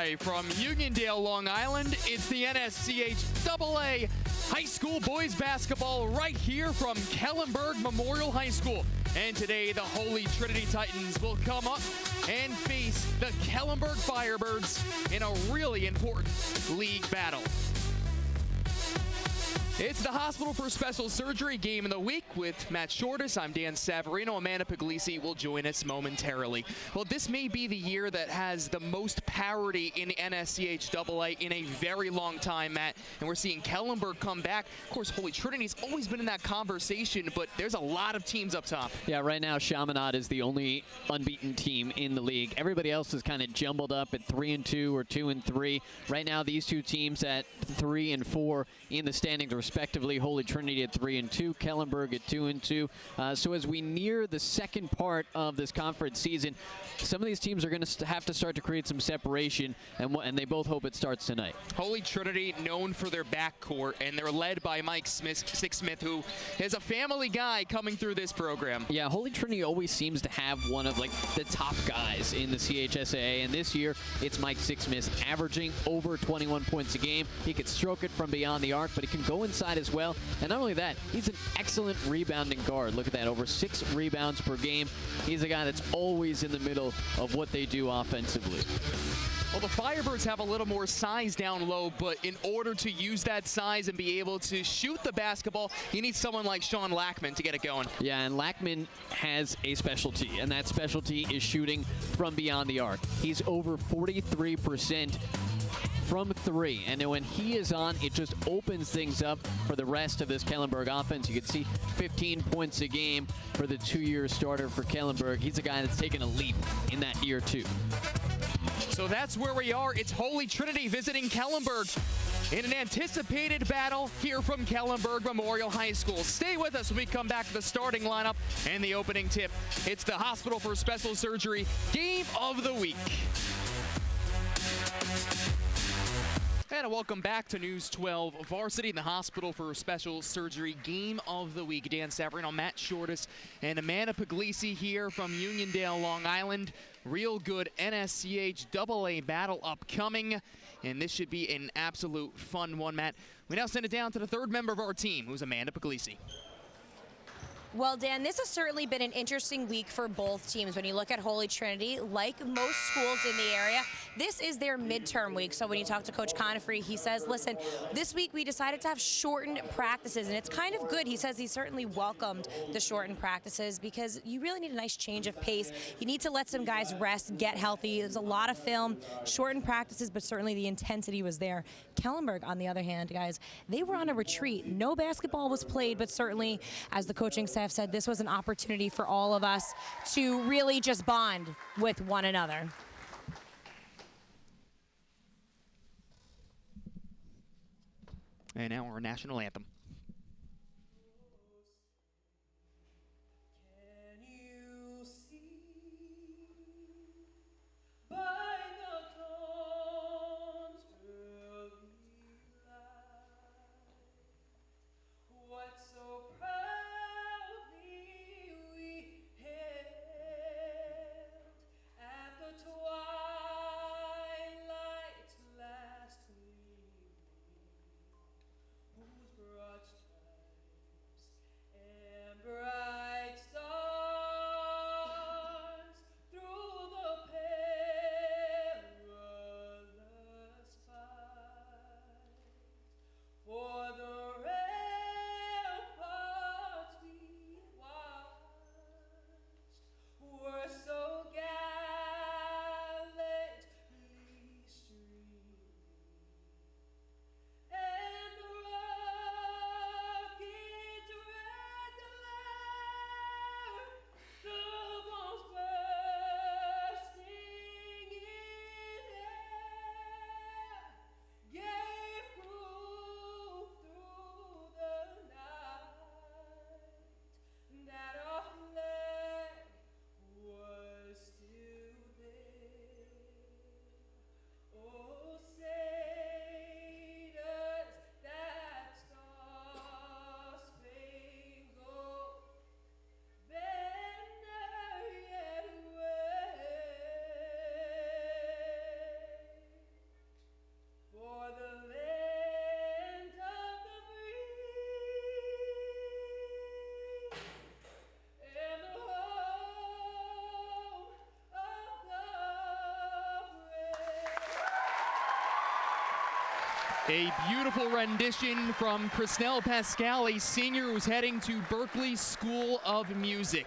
way from Uniondale, Long Island. It's the NSCH AA High School Boys Basketball right here from Kellenberg Memorial High School. And today, the Holy Trinity Titans will come up and face the Kellenberg Firebirds in a really important league battle. It's the Hospital for Special Surgery game of the week with Matt Shortis. I'm Dan Savarino. Amanda Puglisi will join us momentarily. Well, this may be the year that has the most parity in NSCH AA in a very long time, Matt. And we're seeing Kellenberg come back. Of course, Holy Trinity's always been in that conversation, but there's a lot of teams up top. Yeah, right now, Chaminade is the only unbeaten team in the league. Everybody else is kind of jumbled up at 3-2 or 2-3. Right now, these two teams at 3 and 4 in the standings respectively. Holy Trinity at 3-2, Kellenberg at 2-2. So as we near the second part of this conference season, some of these teams are going to have to start to create some separation, and they both hope it starts tonight. Holy Trinity known for their backcourt, and they're led by Mike Smith, who is a family guy coming through this program. Yeah, Holy Trinity always seems to have one of the top guys in the CHSAA, and this year it's Mike Smith, averaging over 21 points a game. He could stroke it from beyond the arc, but he can go inside as well. And not only that, he's an excellent rebounding guard. Look at that, over 6 rebounds per game. He's a guy that's always in the middle of what they do offensively. Well, the Firebirds have a little more size down low, but in order to use that size and be able to shoot the basketball, you need someone like Sean Lackman to get it going. Yeah, and Lackman has a specialty, and that specialty is shooting from beyond the arc. He's over 43% from 3, and when he is on, it just opens things up for the rest of this Kellenberg offense. You can see 15 points a game for the 2-year starter for Kellenberg. He's a guy that's taken a leap in that year too. So that's where we are. It's Holy Trinity visiting Kellenberg in an anticipated battle here from Kellenberg Memorial High School. Stay with us when we come back to the starting lineup and the opening tip. It's the Hospital for Special Surgery Game of the Week. And welcome back to News 12 Varsity, the Hospital for Special Surgery Game of the Week. Dan Savarino, Matt Shortis, and Amanda Puglisi here from Uniondale, Long Island. Real good NSCH AA battle upcoming, and this should be an absolute fun one, Matt. We now send it down to the third member of our team, who's Amanda Puglisi. Well, Dan, this has certainly been an interesting week for both teams. When you look at Holy Trinity, like most schools in the area, this is their midterm week. So when you talk to Coach Conifrey, he says, listen, this week we decided to have shortened practices, and it's kind of good. He says he certainly welcomed the shortened practices because you really need a nice change of pace. You need to let some guys rest, get healthy. There's a lot of film, shortened practices, but certainly the intensity was there. Kellenberg, on the other hand, guys, they were on a retreat. No basketball was played, but certainly, as the coaching staff said, this was an opportunity for all of us to really just bond with one another. And now our national anthem. A beautiful rendition from Chrisnell Pascal, a senior who's heading to Berkeley School of Music.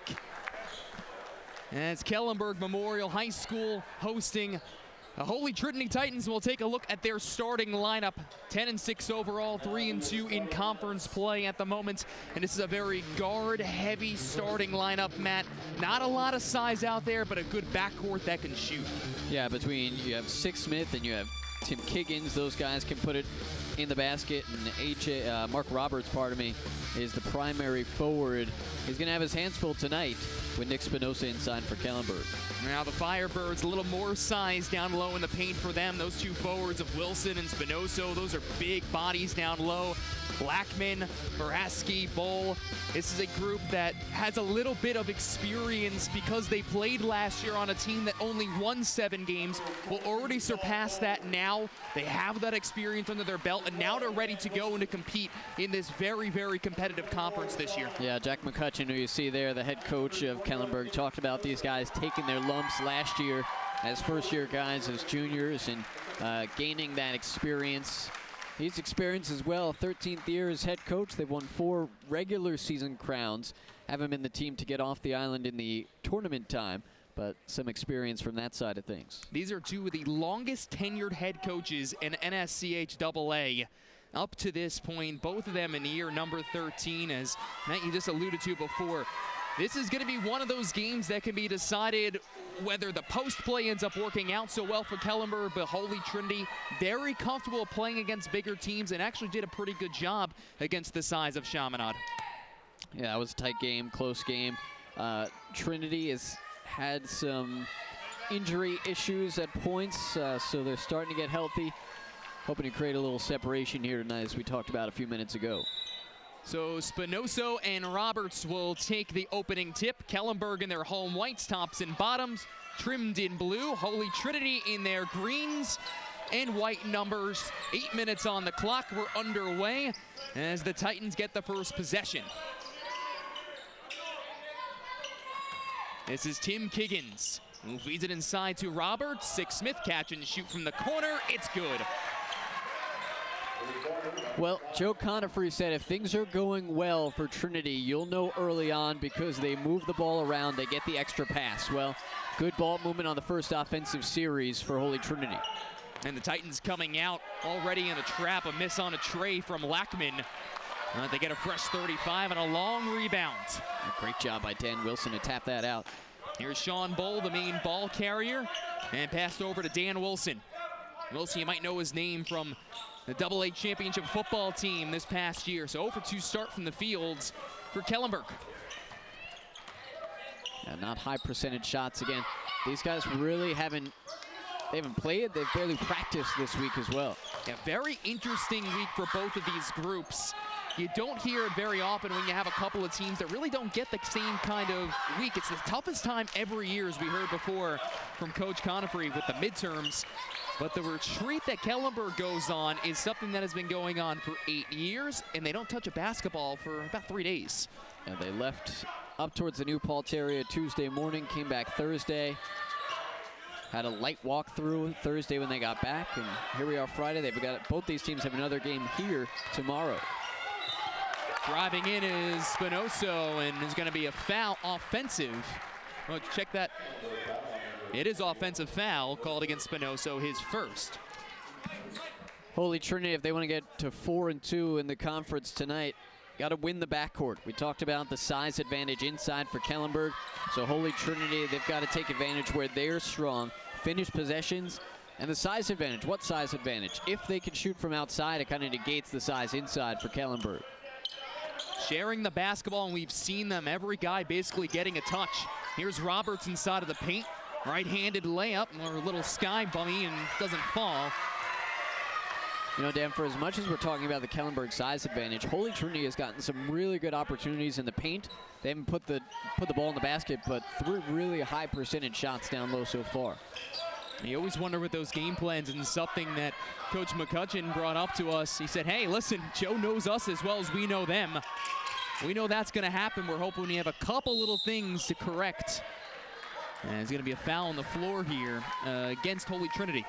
As Kellenberg Memorial High School hosting the Holy Trinity Titans. We'll take a look at their starting lineup. 10-6 overall, 3-2 in conference play at the moment. And this is a very guard-heavy starting lineup, Matt. Not a lot of size out there, but a good backcourt that can shoot. Yeah, you have Six Smith and you have Tim Kiggins. Those guys can put it in the basket. And Mark Roberts, is the primary forward. He's going to have his hands full tonight with Nick Spinoza inside for Kellenberg. Now the Firebirds, a little more size down low in the paint for them. Those two forwards of Wilson and Spinoza, those are big bodies down low. Blackman, Baraski, Bull. This is a group that has a little bit of experience because they played last year on a team that only won 7 games. Will already surpass that now. They have that experience under their belt, and now they're ready to go and to compete in this very, very competitive conference this year. Yeah, Jack McCutcheon, who you see there, the head coach of Kellenberg, talked about these guys taking their lumps last year as first-year guys, as juniors, and gaining that experience. He's experienced as well, 13th year as head coach. They've won 4 regular season crowns. Haven't been the team to get off the island in the tournament time, but some experience from that side of things. These are two of the longest tenured head coaches in NSCHAA up to this point, both of them in year number 13, as Matt, you just alluded to before. This is going to be one of those games that can be decided whether the post play ends up working out so well for Kellenberg, but Holy Trinity very comfortable playing against bigger teams and actually did a pretty good job against the size of Chaminade. Yeah, that was a tight game, close game. Trinity has had some injury issues at points, so they're starting to get healthy. Hoping to create a little separation here tonight, as we talked about a few minutes ago. So Spinoza and Roberts will take the opening tip. Kellenberg in their home whites, tops and bottoms, trimmed in blue. Holy Trinity in their greens and white numbers. 8 minutes on the clock. We're underway as the Titans get the first possession. This is Tim Kiggins, who feeds it inside to Roberts. Six Smith catch and shoot from the corner. It's good. Well, Joe Conifrey said if things are going well for Trinity, you'll know early on because they move the ball around, they get the extra pass. Well, good ball movement on the first offensive series for Holy Trinity. And the Titans coming out already in a trap, a miss on a tray from Lackman. They get a fresh 35 and a long rebound. A great job by Dan Wilson to tap that out. Here's Sean Bull, the main ball carrier, and passed over to Dan Wilson. Wilson, you might know his name from the AA championship football team this past year. So 0 for 2 start from the fields for Kellenberg. Yeah, not high percentage shots again. These guys really haven't played. They've barely practiced this week as well. Yeah, very interesting week for both of these groups. You don't hear it very often when you have a couple of teams that really don't get the same kind of week. It's the toughest time every year, as we heard before from Coach Conifrey with the midterms. But the retreat that Kellenberg goes on is something that has been going on for 8 years, and they don't touch a basketball for about 3 days. And they left up towards the New Paltz area Tuesday morning, came back Thursday. Had a light walkthrough Thursday when they got back, and here we are Friday. Both these teams have another game here tomorrow. Driving in is Spinoza, and is going to be a foul, offensive. Well, check that. It is offensive foul called against Spinoza, his first. Holy Trinity, if they want to get to 4-2 in the conference tonight, got to win the backcourt. We talked about the size advantage inside for Kellenberg. So Holy Trinity, they've got to take advantage where they're strong, finish possessions, and the size advantage. What size advantage? If they can shoot from outside, it kind of negates the size inside for Kellenberg. Sharing the basketball, and we've seen them, every guy basically getting a touch. Here's Roberts inside of the paint. Right-handed layup, or a little sky bummy, and doesn't fall. You know, Dan, for as much as we're talking about the Kellenberg size advantage, Holy Trinity has gotten some really good opportunities in the paint. They haven't put the ball in the basket, but 3 really high percentage shots down low so far. You always wonder with those game plans, and something that Coach McCutcheon brought up to us. He said, hey, listen, Joe knows us as well as we know them. We know that's going to happen. We're hoping we have a couple little things to correct. And it's going to be a foul on the floor here against Holy Trinity.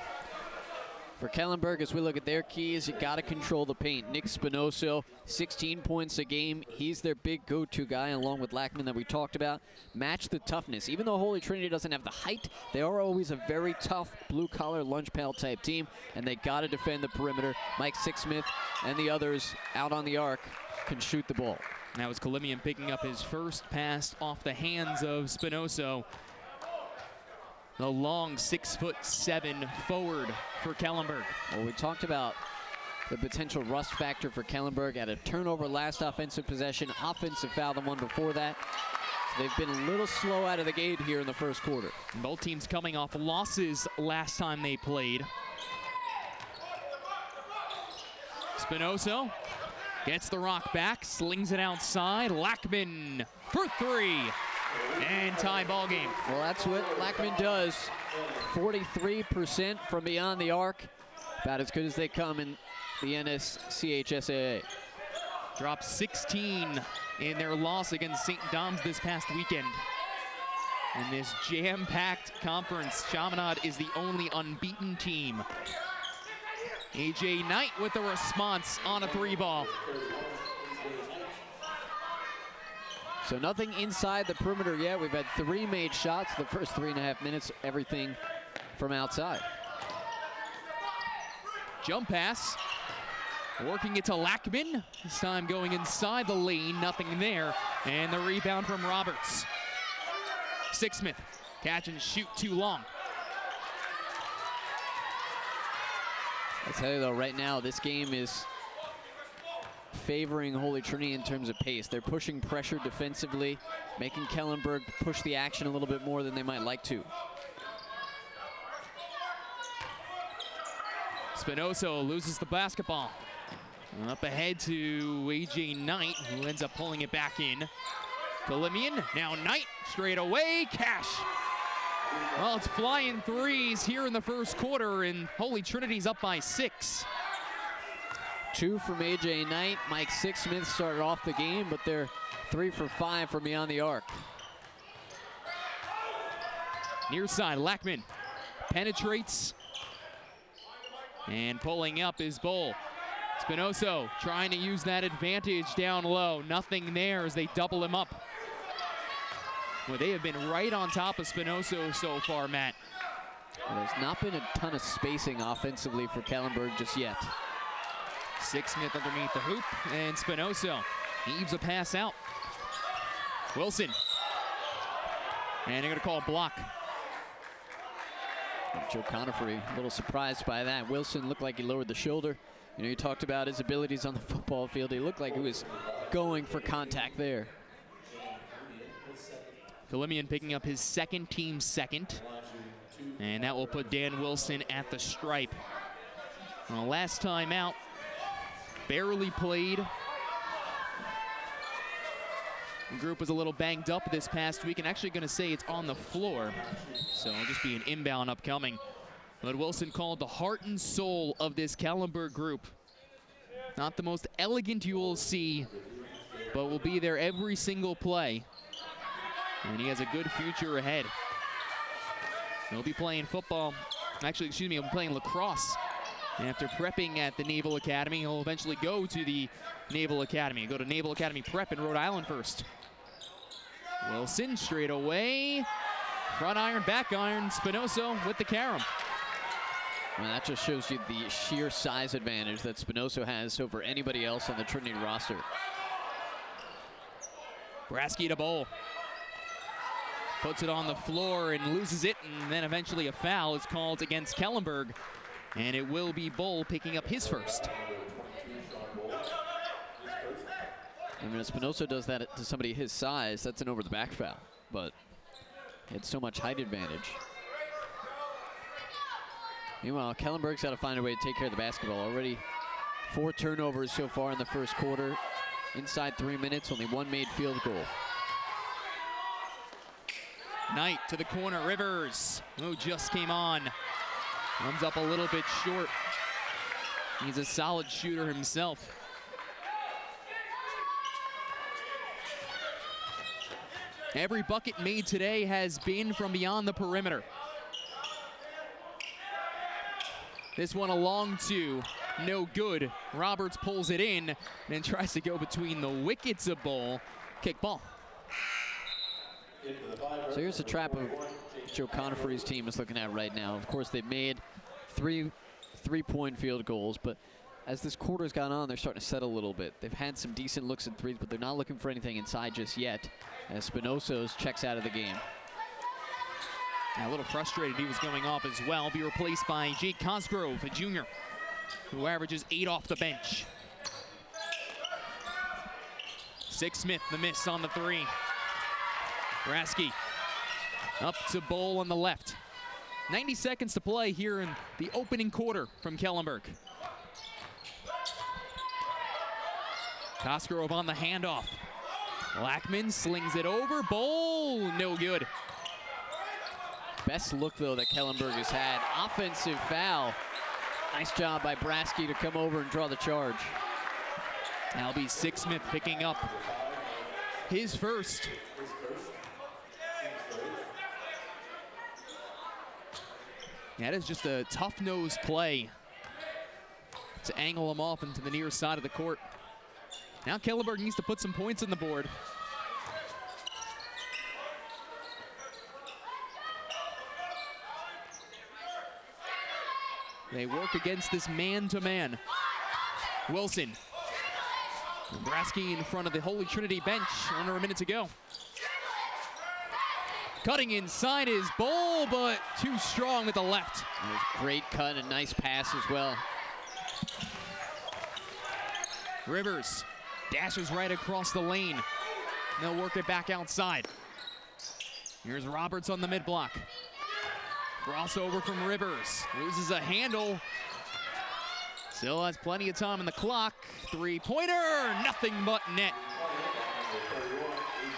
For Kellenberg, as we look at their keys, you got to control the paint. Nick Spinoso, 16 points a game. He's their big go-to guy, along with Lackman that we talked about. Match the toughness. Even though Holy Trinity doesn't have the height, they are always a very tough blue-collar lunch pail type team, and they got to defend the perimeter. Mike Sixsmith and the others out on the arc can shoot the ball. Now it's Kellenberg picking up his first pass off the hands of Spinoso. The long 6'7" forward for Kellenberg. Well, we talked about the potential rust factor for Kellenberg at a turnover last offensive possession, offensive foul the one before that. So they've been a little slow out of the gate here in the first quarter. Both teams coming off losses last time they played. Spinoso gets the rock back, slings it outside. Lackman for three. And tie ball game. Well, that's what Lackman does. 43% from beyond the arc. About as good as they come in the NSCHSAA. Dropped 16 in their loss against St. Dom's this past weekend. In this jam-packed conference, Chaminade is the only unbeaten team. AJ Knight with the response on a three ball. So nothing inside the perimeter yet. We've had 3 made shots the first 3.5 minutes, everything from outside. Jump pass, working it to Lackman. This time going inside the lane, nothing there. And the rebound from Roberts. Sixsmith, catch and shoot too long. I'll tell you though, right now this game is favoring Holy Trinity in terms of pace. They're pushing pressure defensively, making Kellenberg push the action a little bit more than they might like to. Spinoso loses the basketball. And up ahead to AJ Knight, who ends up pulling it back in. Kellenberg, now Knight, straight away, cash. Well, it's flying threes here in the first quarter, and Holy Trinity's up by 6. 2 from AJ Knight. Mike Sixsmith started off the game, but they're 3 for 5 from beyond the arc. Near side, Lackman penetrates. And pulling up is Bull. Spinoso trying to use that advantage down low. Nothing there as they double him up. Well, they have been right on top of Spinoso so far, Matt. Well, there's not been a ton of spacing offensively for Kellenberg just yet. Sixsmith underneath the hoop, and Spinoso heaves a pass out. Wilson. And they're going to call a block. Joe Conifrey a little surprised by that. Wilson looked like he lowered the shoulder. You know, you talked about his abilities on the football field. He looked like he was going for contact there. Kellenberg picking up his second, team second. And that will put Dan Wilson at the stripe. Well, last time out, barely played. The group was a little banged up this past week, and actually going to say it's on the floor. So it'll just be an inbound upcoming. But Wilson called the heart and soul of this Kellenberg group. Not the most elegant you will see, but will be there every single play. And he has a good future ahead. He'll be playing football. Actually, excuse me, he'll be playing lacrosse. And after prepping at the Naval Academy, he'll eventually go to the Naval Academy. Go to Naval Academy Prep in Rhode Island first. Wilson straight away. Front iron, back iron. Spinoso with the carom. Well, that just shows you the sheer size advantage that Spinoso has over anybody else on the Trinity roster. Brasky to Bowl. Puts it on the floor and loses it, and then eventually a foul is called against Kellenberg. And it will be Bull picking up his first. I mean, if Spinoso does that to somebody his size, that's an over-the-back foul. But he had so much height advantage. Meanwhile, Kellenberg's got to find a way to take care of the basketball. Already 4 turnovers so far in the first quarter. Inside 3 minutes, only 1 made field goal. Knight to the corner, Rivers, who just came on. Comes up a little bit short. He's a solid shooter himself. Every bucket made today has been from beyond the perimeter. This one a long two, no good. Roberts pulls it in and then tries to go between the wickets of bowl. Kick ball. So here's the trap of Joe Conifrey's team is looking at right now. Of course, they've made three-point field goals, but as this quarter's gone on, they're starting to settle a little bit. They've had some decent looks at threes, but they're not looking for anything inside just yet, as Spinoso's checks out of the game. A little frustrated he was going off as well. Be replaced by Jake Cosgrove, a junior, who averages 8 off the bench. Smith, the miss on the 3. Brasky up to Bowl on the left. 90 seconds to play here in the opening quarter from Kellenberg. Cosgrove on the handoff. Lackman slings it over. Bowl, no good. Best look, though, that Kellenberg has had. Offensive foul. Nice job by Brasky to come over and draw the charge. That'll be Smith picking up his first. That is just a tough-nosed play to angle him off into the near side of the court. Now Kellenberg needs to put some points on the board. They work against this man-to-man. Wilson. Brasky in front of the Holy Trinity bench. Under a minute to go. Cutting inside is Bowl, but too strong with the left. Great cut and nice pass as well. Rivers dashes right across the lane. They'll work it back outside. Here's Roberts on the mid-block. Crossover from Rivers. Loses a handle. Still has plenty of time on the clock. Three-pointer, nothing but net.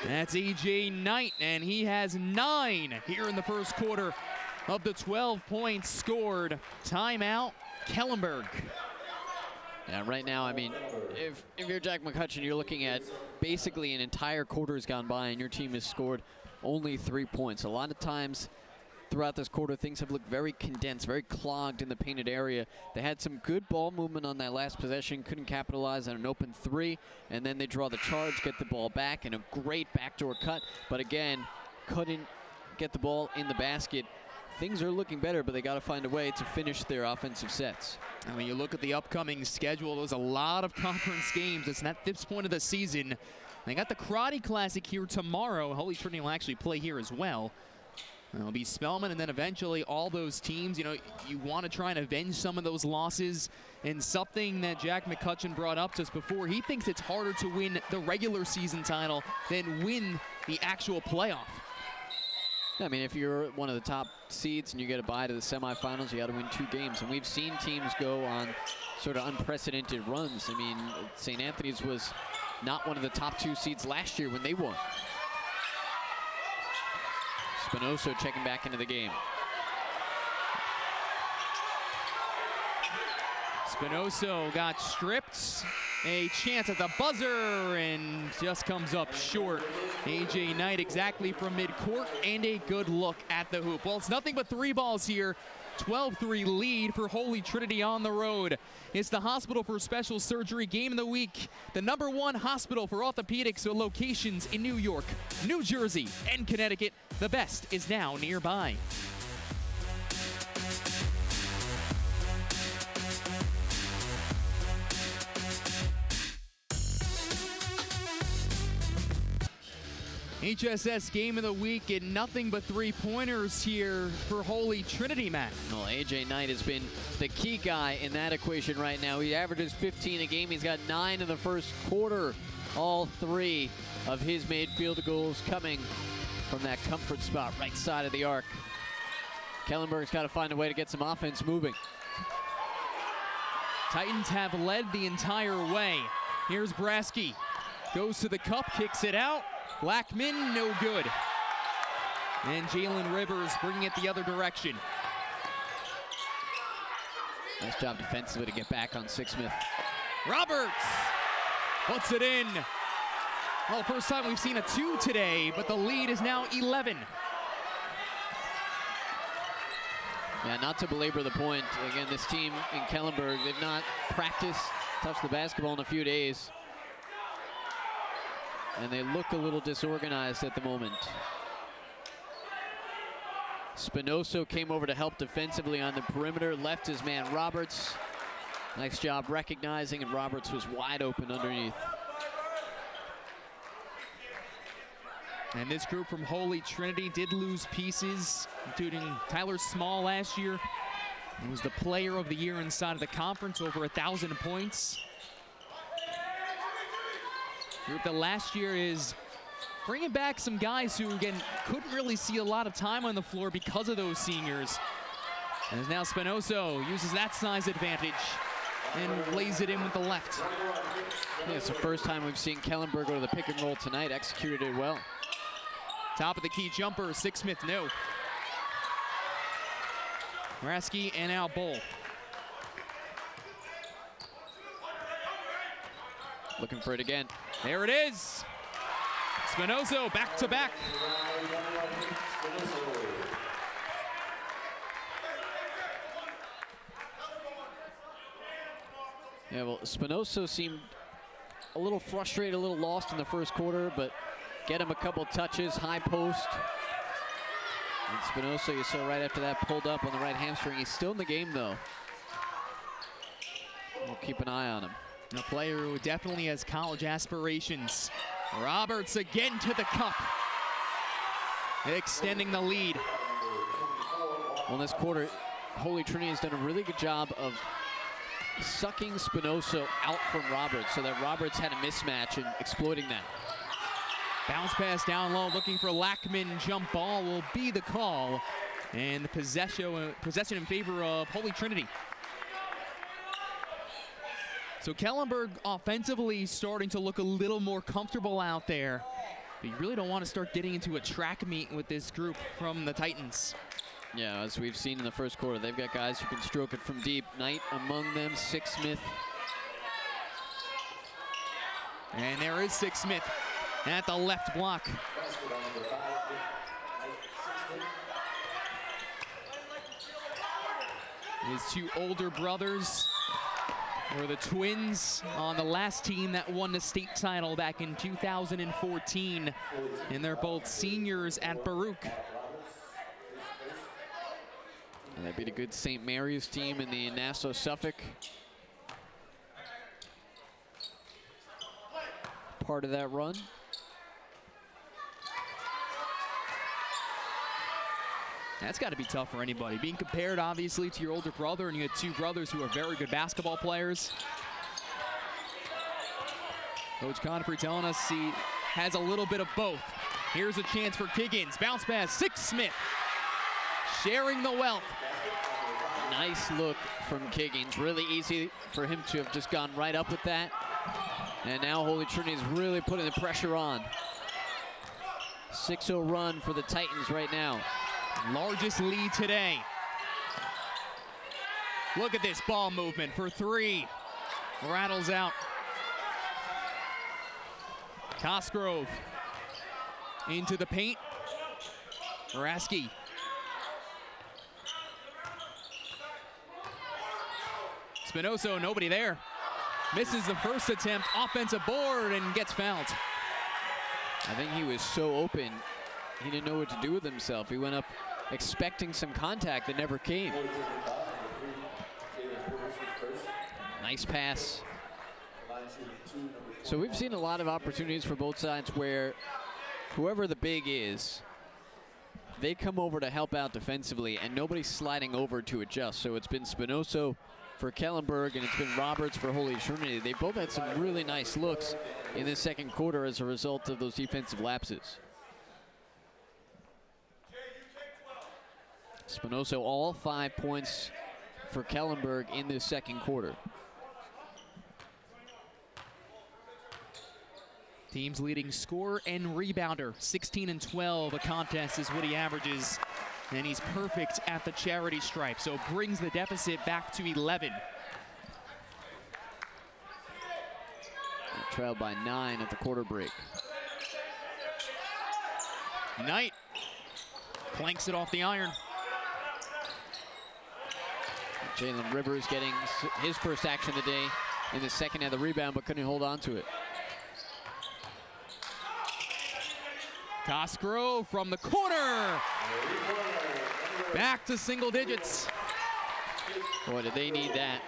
That's A.J. Knight, and he has 9 here in the first quarter of the 12 points scored. Timeout, Kellenberg. Yeah, right now, I mean, if you're Jack McCutcheon, you're looking at basically an entire quarter has gone by and your team has scored only 3 points. A lot of times throughout this quarter, things have looked very condensed, very clogged in the painted area. They had some good ball movement on that last possession, couldn't capitalize on an open 3, and then they draw the charge, get the ball back, and a great backdoor cut, but again, couldn't get the ball in the basket. Things are looking better, but they got to find a way to finish their offensive sets. And when you look at the upcoming schedule, there's a lot of conference games. It's not this point of the season. They got the Karate Classic here tomorrow. Holy Trinity will actually play here as well. It'll be Spelman, and then eventually all those teams, you know, you want to try and avenge some of those losses. And something that Jack McCutcheon brought up just before, he thinks it's harder to win the regular season title than win the actual playoff. I mean, if you're one of the top seeds and you get a bye to the semifinals, you got to win 2 games. And we've seen teams go on sort of unprecedented runs. I mean, St. Anthony's was not one of the top 2 seeds last year when they won. Spinoso checking back into the game. Spinoso got stripped. A chance at the buzzer and just comes up short. A.J. Knight exactly from midcourt and a good look at the hoop. Well, it's nothing but 3 balls here. 12-3 lead for Holy Trinity on the road. It's the Hospital for Special Surgery Game of the Week. The #1 hospital for orthopedics with locations in New York, New Jersey, and Connecticut. The best is now nearby. HSS Game of the Week and nothing but 3-pointers here for Holy Trinity, Matt. Well, A.J. Knight has been the key guy in that equation right now. He averages 15 a game. He's got 9 in the first quarter. All 3 of his made field goals coming from that comfort spot right side of the arc. Kellenberg's got to find a way to get some offense moving. Titans have led the entire way. Here's Brasky. Goes to the cup, kicks it out. Lackman, no good. And Jalen Rivers bringing it the other direction. Nice job defensively to get back on Smith. Roberts puts it in. Well, first time we've seen a 2 today, but the lead is now 11. Yeah, not to belabor the point. Again, this team in Kellenberg, they've not practiced, touched the basketball in a few days. And they look a little disorganized at the moment. Spinoso came over to help defensively on the perimeter, left his man Roberts. Nice job recognizing, and Roberts was wide open underneath. And this group from Holy Trinity did lose pieces, including Tyler Small last year. He was the player of the year inside of the conference, over 1,000 points. Group that last year is bringing back some guys who, again, couldn't really see a lot of time on the floor because of those seniors. And now Spinoso uses that size advantage and lays it in with the left. Yeah, it's the first time we've seen Kellenberg go to the pick and roll tonight, executed it well. Top of the key jumper, Sixsmith, no. Rasky and now Bull. Looking for it again. There it is. Spinoso back to back. Yeah, well, Spinoso seemed a little frustrated, a little lost in the first quarter, but get him a couple touches, high post. And Spinoso, you saw right after that, pulled up on the right hamstring. He's still in the game, though. We'll keep an eye on him. A player who definitely has college aspirations. Roberts again to the cup, extending the lead. Well, in this quarter, Holy Trinity has done a really good job of sucking Spinoso out from Roberts so that Roberts had a mismatch and exploiting that. Bounce pass down low, looking for Lackman. Jump ball will be the call. And the possession in favor of Holy Trinity. So Kellenberg offensively starting to look a little more comfortable out there. But you really don't want to start getting into a track meet with this group from the Titans. Yeah, as we've seen in the first quarter, they've got guys who can stroke it from deep. Knight among them, Sixsmith. And there is Sixsmith at the left block. His two older brothers were the twins on the last team that won the state title back in 2014. And they're both seniors at Baruch. And they beat a good St. Mary's team in the Nassau-Suffolk. Part of that run. That's got to be tough for anybody. Being compared, obviously, to your older brother, and you had two brothers who are very good basketball players. Coach Confrey telling us he has a little bit of both. Here's a chance for Kiggins. Bounce pass, Sixsmith. Sharing the wealth. Nice look from Kiggins. Really easy for him to have just gone right up with that. And now Holy Trinity is really putting the pressure on. 6-0 run for the Titans right now. Largest lead today. Look at this ball movement for three. Rattles out. Cosgrove into the paint. Rasky. Spinoso, nobody there. Misses the first attempt, offensive board, and gets fouled. I think he was so open, he didn't know what to do with himself. He went up expecting some contact that never came. Nice pass. So we've seen a lot of opportunities for both sides where whoever the big is, they come over to help out defensively and nobody's sliding over to adjust. So it's been Spinoso for Kellenberg and it's been Roberts for Holy Trinity. They both had some really nice looks in this second quarter as a result of those defensive lapses. Spinoso, all 5 points for Kellenberg in this second quarter. Team's leading scorer and rebounder, 16 and 12 a contest is what he averages. And he's perfect at the charity stripe, so brings the deficit back to 11. Trailed by 9 at the quarter break. Knight planks it off the iron. Jalen Rivers getting his first action of the day in the second half of the rebound, but couldn't hold on to it. Cosgrove from the corner. Back to single digits. Boy, did they need that.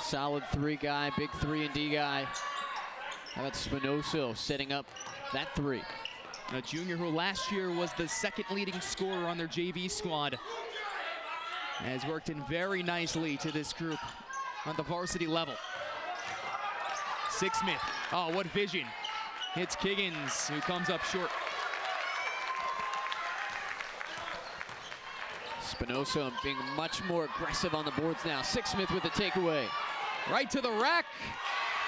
Solid 3 guy, big 3-and-D guy. How about Spinoso setting up that 3? A junior who last year was the second leading scorer on their JV squad. Has worked in very nicely to this group on the varsity level. Sixsmith, oh, what vision. Hits Kiggins, who comes up short. Spinoso being much more aggressive on the boards now. Sixsmith with the takeaway. Right to the rack,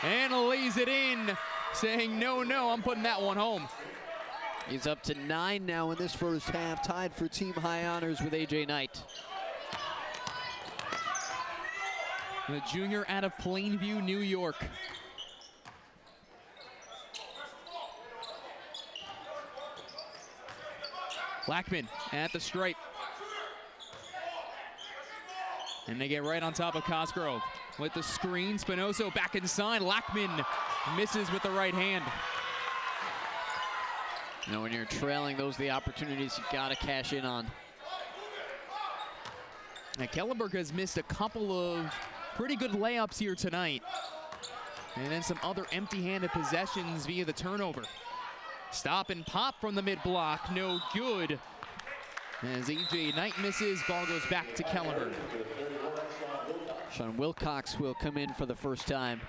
and lays it in, saying, no, I'm putting that one home. He's up to 9 now in this first half, tied for team high honors with A.J. Knight. The junior out of Plainview, New York. Lackman at the stripe. And they get right on top of Cosgrove. With the screen, Spinoso back inside. Lackman misses with the right hand. You know, when you're trailing, those are the opportunities you gotta cash in on. And Kellenberg has missed a couple of pretty good layups here tonight. And then some other empty-handed possessions via the turnover. Stop and pop from the mid-block, no good. As A.J. Knight misses, ball goes back to Kellenberg. Sean Wilcox will come in for the first time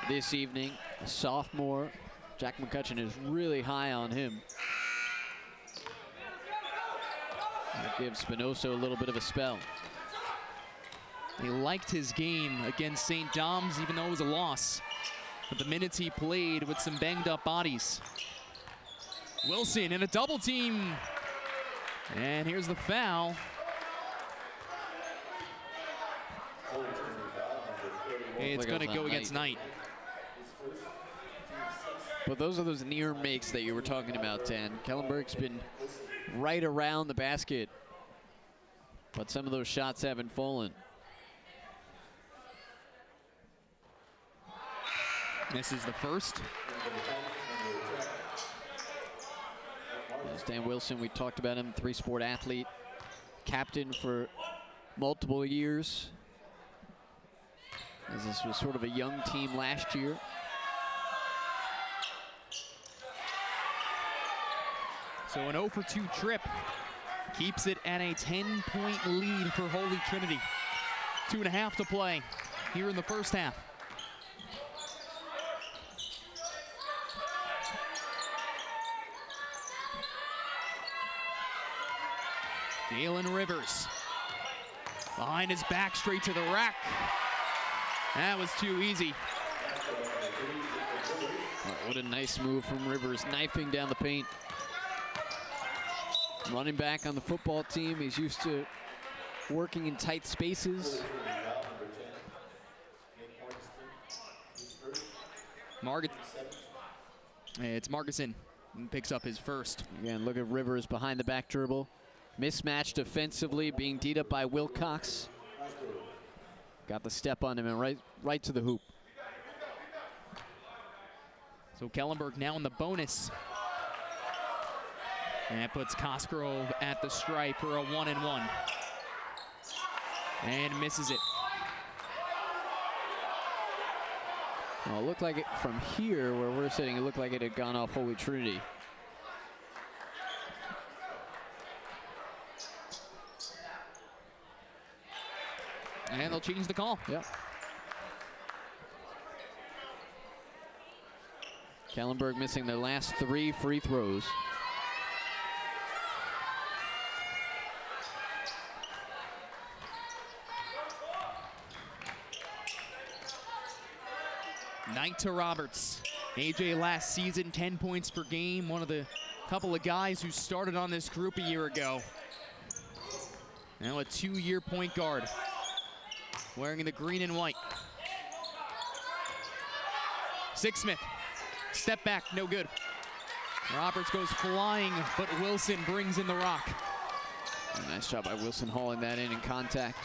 this evening. A sophomore. Jack McCutcheon is really high on him. That gives Spinoso a little bit of a spell. He liked his game against St. Dom's, even though it was a loss. But the minutes he played with some banged up bodies. Wilson in a double team. And here's the foul. It's going to go against Knight. But those are those near makes that you were talking about, Dan. Kellenberg's been right around the basket, but some of those shots haven't fallen. This is the first. There's Dan Wilson, we talked about him, 3-sport athlete, captain for multiple years. As this was sort of a young team last year. So an 0 for 2 trip keeps it at a 10-point lead for Holy Trinity. 2.5 to play here in the first half. Jalen Rivers behind his back, straight to the rack. That was too easy. Oh, what a nice move from Rivers, knifing down the paint. Running back on the football team, he's used to working in tight spaces. It's Margison who picks up his first. Again, look at Rivers behind the back dribble. Mismatched defensively, being D'd up by Wilcox. Got the step on him and right to the hoop. So Kellenberg now in the bonus. And that puts Cosgrove at the stripe for a 1-and-1. And misses it. Well, it looked like it from here where we're sitting, it looked like it had gone off Holy Trinity. And they'll change the call. Yep. Kellenberg missing their last 3 free throws. Knight to Roberts. AJ last season, 10 points per game. One of the couple of guys who started on this group a year ago. Now a 2-year point guard. Wearing the green and white. Sixsmith. Step back, no good. Roberts goes flying, but Wilson brings in the rock. Nice job by Wilson hauling that in contact.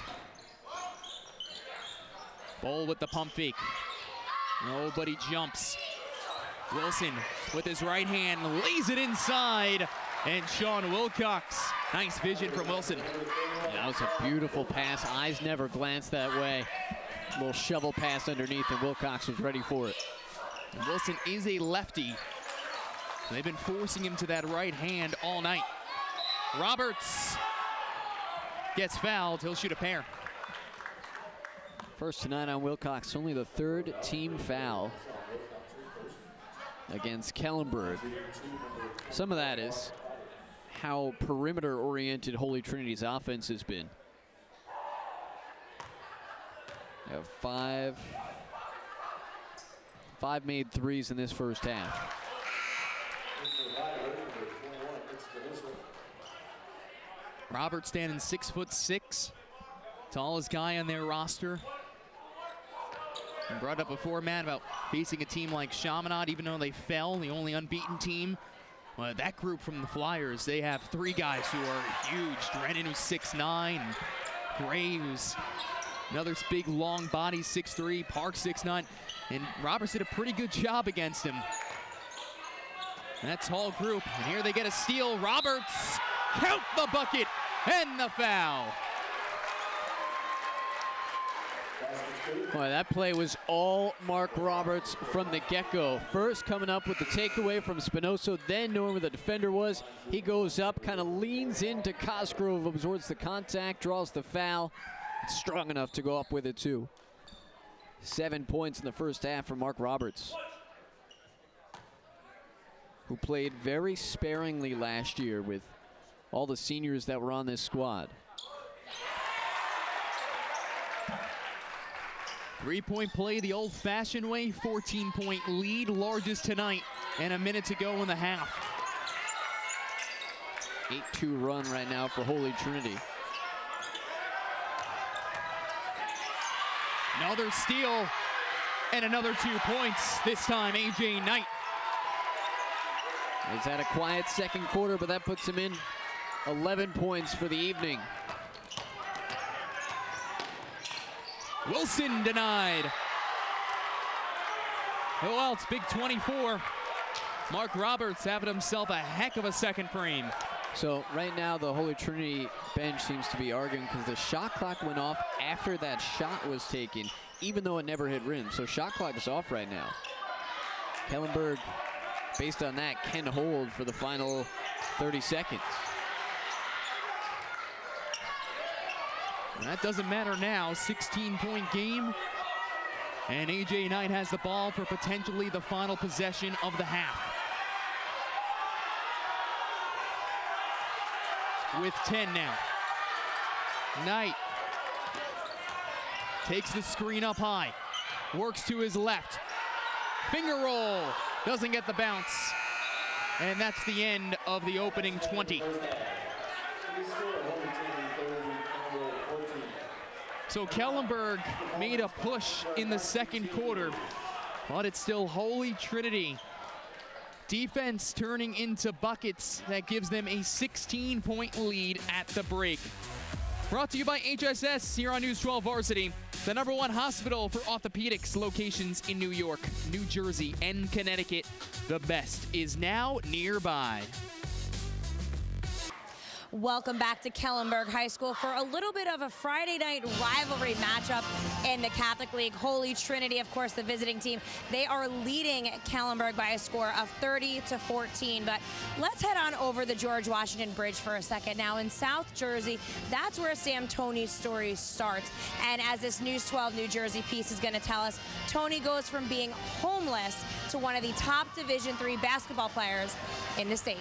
Bowl with the pump fake. Nobody jumps. Wilson with his right hand lays it inside. And Sean Wilcox. Nice vision from Wilson. Yeah, that was a beautiful pass. Eyes never glanced that way. A little shovel pass underneath, and Wilcox was ready for it. And Wilson is a lefty. They've been forcing him to that right hand all night. Roberts gets fouled. He'll shoot a pair. First tonight on Wilcox, only the third team foul against Kellenberg. Some of that is how perimeter-oriented Holy Trinity's offense has been. They have five made threes in this first half. Roberts standing 6'6", tallest guy on their roster. And brought up before, Matt, about facing a team like Chaminade, even though they fell, the only unbeaten team. Well, that group from the Flyers, they have three guys who are huge. Drennan, who's 6'9", and Gray, who's another big, long body, 6'3", Park, 6'9", and Roberts did a pretty good job against him. That tall group, and here they get a steal. Roberts, count the bucket, and the foul. Boy, that play was all Mark Roberts from the get-go. First coming up with the takeaway from Spinoso, then knowing where the defender was. He goes up, kind of leans into Cosgrove, absorbs the contact, draws the foul. It's strong enough to go up with it, too. 7 points in the first half for Mark Roberts, who played very sparingly last year with all the seniors that were on this squad. Three-point play the old-fashioned way, 14-point lead, largest tonight, and a minute to go in the half. 8-2 run right now for Holy Trinity. Another steal, and another 2 points, this time A.J. Knight. He's had a quiet second quarter, but that puts him in 11 points for the evening. Wilson denied. Who else? Big 24. Mark Roberts having himself a heck of a second frame. So right now the Holy Trinity bench seems to be arguing because the shot clock went off after that shot was taken, even though it never hit rim. So shot clock is off right now. Kellenberg, based on that, can hold for the final 30 seconds. That doesn't matter now. 16-point game. And A.J. Knight has the ball for potentially the final possession of the half. With 10 now. Knight takes the screen up high. Works to his left. Finger roll. Doesn't get the bounce. And that's the end of the opening 20. So Kellenberg made a push in the second quarter, but it's still Holy Trinity. Defense turning into buckets that gives them a 16-point lead at the break. Brought to you by HSS here on News 12 Varsity, the #1 hospital for orthopedics, locations in New York, New Jersey, and Connecticut. The best is now nearby. Welcome back to Kellenberg High School for a little bit of a Friday night rivalry matchup in the Catholic League. Holy Trinity, of course, the visiting team, they are leading Kellenberg by a score of 30-14. But let's head on over the George Washington Bridge for a second. Now in South Jersey, that's where Sam Toney's story starts. And as this News 12 New Jersey piece is going to tell us, Toney goes from being homeless to one of the top Division III basketball players in the state.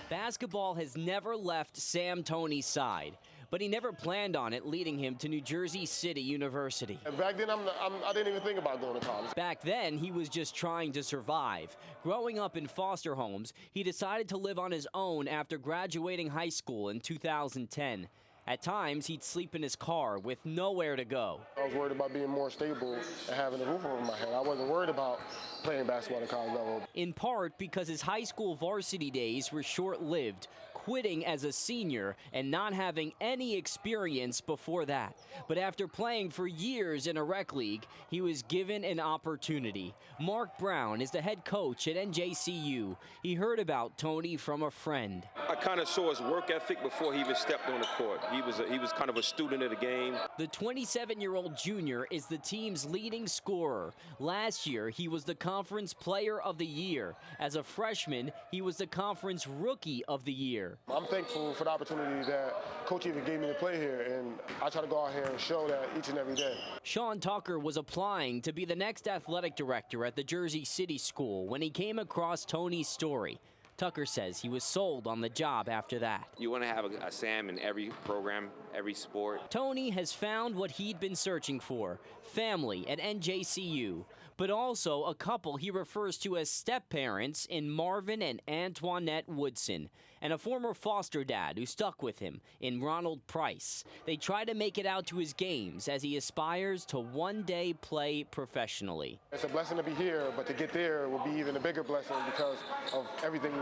Basketball has never left Sam Toney's side, but he never planned on it, leading him to New Jersey City University. Back then, I didn't even think about going to college. Back then, he was just trying to survive. Growing up in foster homes, he decided to live on his own after graduating high school in 2010. At times, he'd sleep in his car with nowhere to go. I was worried about being more stable and having a roof over my head. I wasn't worried about playing basketball at college level. In part because his high school varsity days were short-lived. quitting as a senior and not having any experience before that. But after playing for years in a rec league, he was given an opportunity. Mark Brown is the head coach at NJCU. He heard about Tony from a friend. I kind of saw his work ethic before he even stepped on the court. He was kind of a student of the game. The 27-year-old junior is the team's leading scorer. Last year, he was the conference player of the year. As a freshman, he was the conference rookie of the year. I'm thankful for the opportunity that Coach even gave me to play here, and I try to go out here and show that each and every day. Sean Tucker was applying to be the next athletic director at the Jersey City School when he came across Tony's story. Tucker says he was sold on the job after that. You want to have a Sam in every program, every sport. Tony has found what he'd been searching for, family at NJCU, but also a couple he refers to as step-parents in Marvin and Antoinette Woodson, and a former foster dad who stuck with him in Ronald Price. They try to make it out to his games as he aspires to one day play professionally. It's a blessing to be here, but to get there will be even a bigger blessing because of everything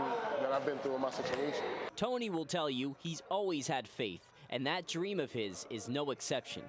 that I've been through in my situation. Tony will tell you he's always had faith, and that dream of his is no exception.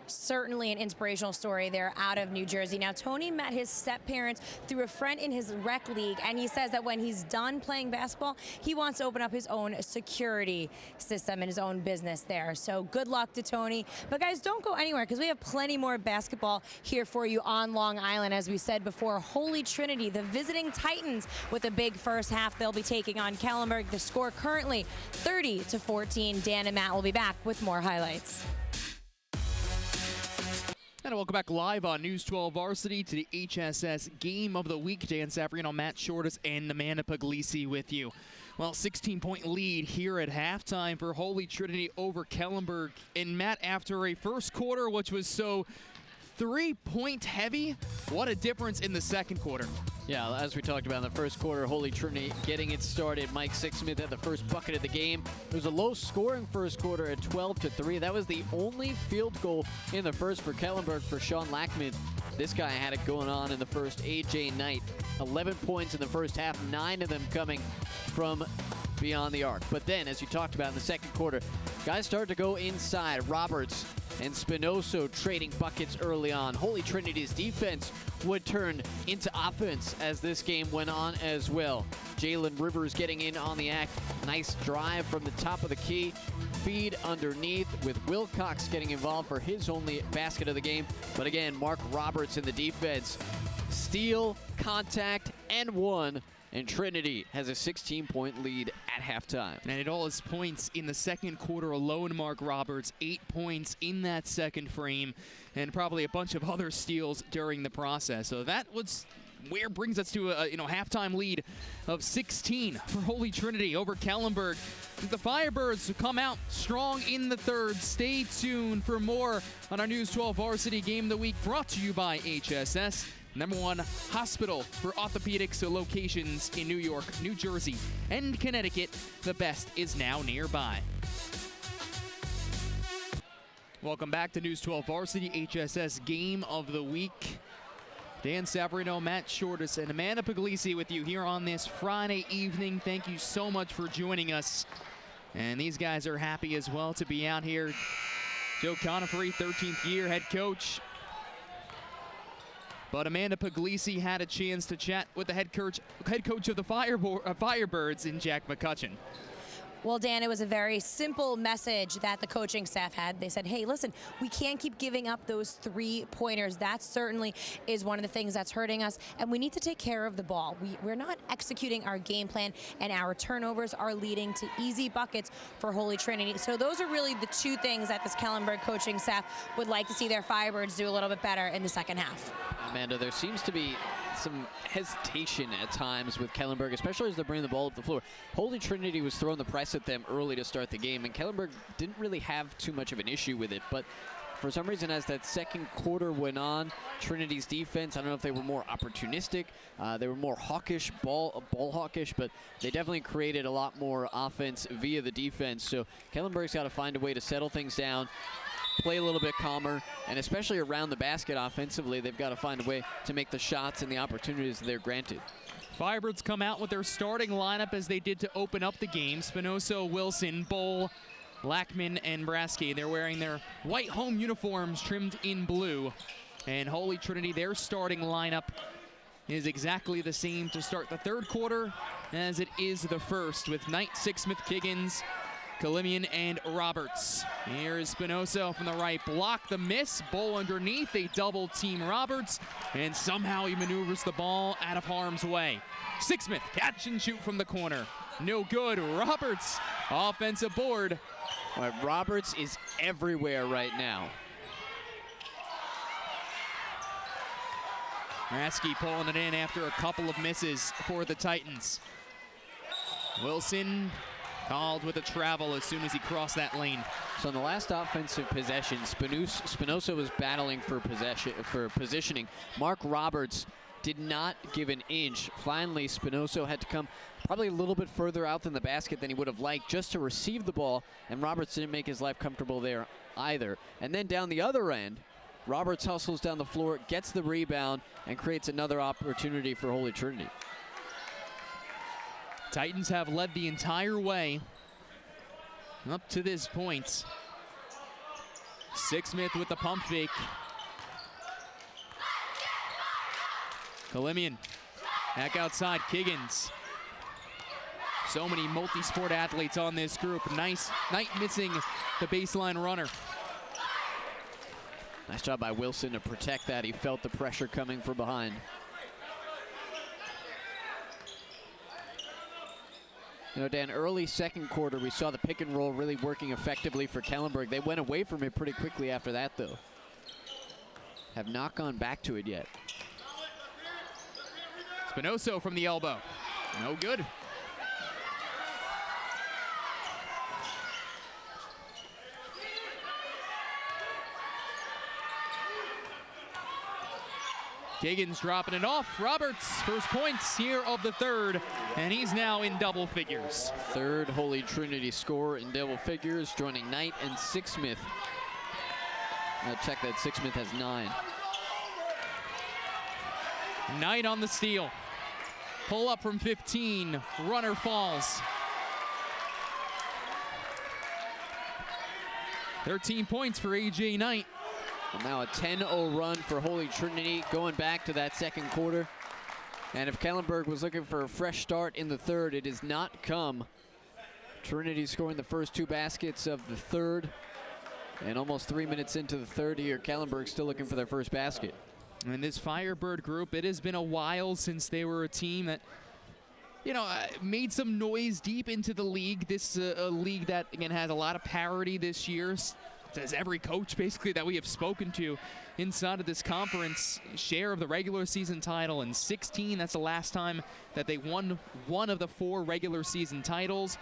Certainly an inspirational story there out of New Jersey. Now, Tony met his step-parents through a friend in his rec league, and he says that when he's done playing basketball, he wants to open up his own security system and his own business there. So good luck to Tony. But guys, don't go anywhere because we have plenty more basketball here for you on Long Island. As we said before, Holy Trinity, the visiting Titans, with a big first half. They'll be taking on Kellenberg. The score currently 30-14. Dan and Matt will be back with more highlights. And welcome back live on News 12 Varsity to the HSS Game of the Week. Dan Savarino, Matt Shortis, and Amanda Puglisi with you. Well, 16-point lead here at halftime for Holy Trinity over Kellenberg. And Matt, after a first quarter which was so three-point heavy, what a difference in the second quarter. Yeah, as we talked about in the first quarter, Holy Trinity getting it started. Mike Sixsmith had the first bucket of the game. It was a low-scoring first quarter at 12-3. That was the only field goal in the first for Kellenberg for Sean Lackman. This guy had it going on in the first. A.J. Knight, 11 points in the first half, 9 of them coming from beyond the arc. But then, as you talked about in the second quarter, guys started to go inside. Roberts and Spinoso trading buckets early on. Holy Trinity's defense would turn into offense as this game went on as well. Jalen Rivers getting in on the act. Nice drive from the top of the key. Feed underneath with Wilcox getting involved for his only basket of the game. But again, Mark Roberts in the defense. Steal, contact, and one. And Trinity has a 16-point lead at halftime. And it all his points in the second quarter alone, Mark Roberts, 8 points in that second frame, and probably a bunch of other steals during the process. So that was where brings us to a halftime lead of 16 for Holy Trinity over Kellenberg. The Firebirds come out strong in the third. Stay tuned for more on our News 12 Varsity Game of the Week, brought to you by HSS. #1 hospital for orthopedics locations in New York, New Jersey, and Connecticut. The best is now nearby. Welcome back to News 12 Varsity HSS Game of the Week. Dan Savarino, Matt Shortis, and Amanda Puglisi with you here on this Friday evening. Thank you so much for joining us. And these guys are happy as well to be out here. Joe Conifrey, 13th year head coach. But Amanda Puglisi had a chance to chat with the head coach of the Firebirds in Jack McCutcheon. Well, Dan, it was a very simple message that the coaching staff had. They said, hey, listen, we can't keep giving up those three-pointers. That certainly is one of the things that's hurting us, and we need to take care of the ball. We're not executing our game plan, and our turnovers are leading to easy buckets for Holy Trinity. So those are really the two things that this Kellenberg coaching staff would like to see their Firebirds do a little bit better in the second half. Amanda, there seems to be some hesitation at times with Kellenberg, especially as they're bringing the ball up the floor. Holy Trinity was throwing the press at them early to start the game, and Kellenberg didn't really have too much of an issue with it. But for some reason, as that second quarter went on, Trinity's defense, I don't know if they were more opportunistic, they were more hawkish, ball hawkish, but they definitely created a lot more offense via the defense. So Kellenberg's got to find a way to settle things down, play a little bit calmer, and especially around the basket offensively, they've got to find a way to make the shots and the opportunities they're granted. Firebirds come out with their starting lineup as they did to open up the game. Spinoso, Wilson, Bowl, Lackman, and Brasky. They're wearing their white home uniforms trimmed in blue. And Holy Trinity, their starting lineup is exactly the same to start the third quarter as it is the first, with Knight, Sixsmith, Kiggins, Kalimian, and Roberts. Here is Spinoso from the right block. The miss, Bowl underneath. They double team Roberts, and somehow he maneuvers the ball out of harm's way. Sixsmith, catch and shoot from the corner. No good. Roberts, offensive board. All right, Roberts is everywhere right now. Rasky pulling it in after a couple of misses for the Titans. Wilson called with a travel as soon as he crossed that lane. So in the last offensive possession, Spinoso was battling for positioning. Mark Roberts did not give an inch. Finally, Spinoso had to come probably a little bit further out than the basket than he would have liked just to receive the ball, and Roberts didn't make his life comfortable there either. And then down the other end, Roberts hustles down the floor, gets the rebound, and creates another opportunity for Holy Trinity. Titans have led the entire way up to this point. Sixsmith with the pump fake. Kalimian back outside, Kiggins. So many multi-sport athletes on this group. Nice, Knight missing the baseline runner. Nice job by Wilson to protect that. He felt the pressure coming from behind. You know, Dan, early second quarter, we saw the pick and roll really working effectively for Kellenberg. They went away from it pretty quickly after that, though. Have not gone back to it yet. Spinoso from the elbow. No good. Kiggins dropping it off. Roberts, first points here of the third, and he's now in double figures. Third Holy Trinity score in double figures, joining Knight and Sixsmith. I'll check that Sixsmith has 9. Knight on the steal. Pull up from 15. Runner falls. 13 points for A.J. Knight. And now a 10-0 run for Holy Trinity, going back to that second quarter. And if Kellenberg was looking for a fresh start in the third, it has not come. Trinity scoring the first 2 baskets of the third. And almost 3 minutes into the third here, Kellenberg still looking for their first basket. And this Firebird group, it has been a while since they were a team that, you know, made some noise deep into the league. This is a league that, again, has a lot of parity this year. As every coach, basically, that we have spoken to inside of this conference, share of the regular season title in 16. That's the last time that they won one of the 4 regular season titles.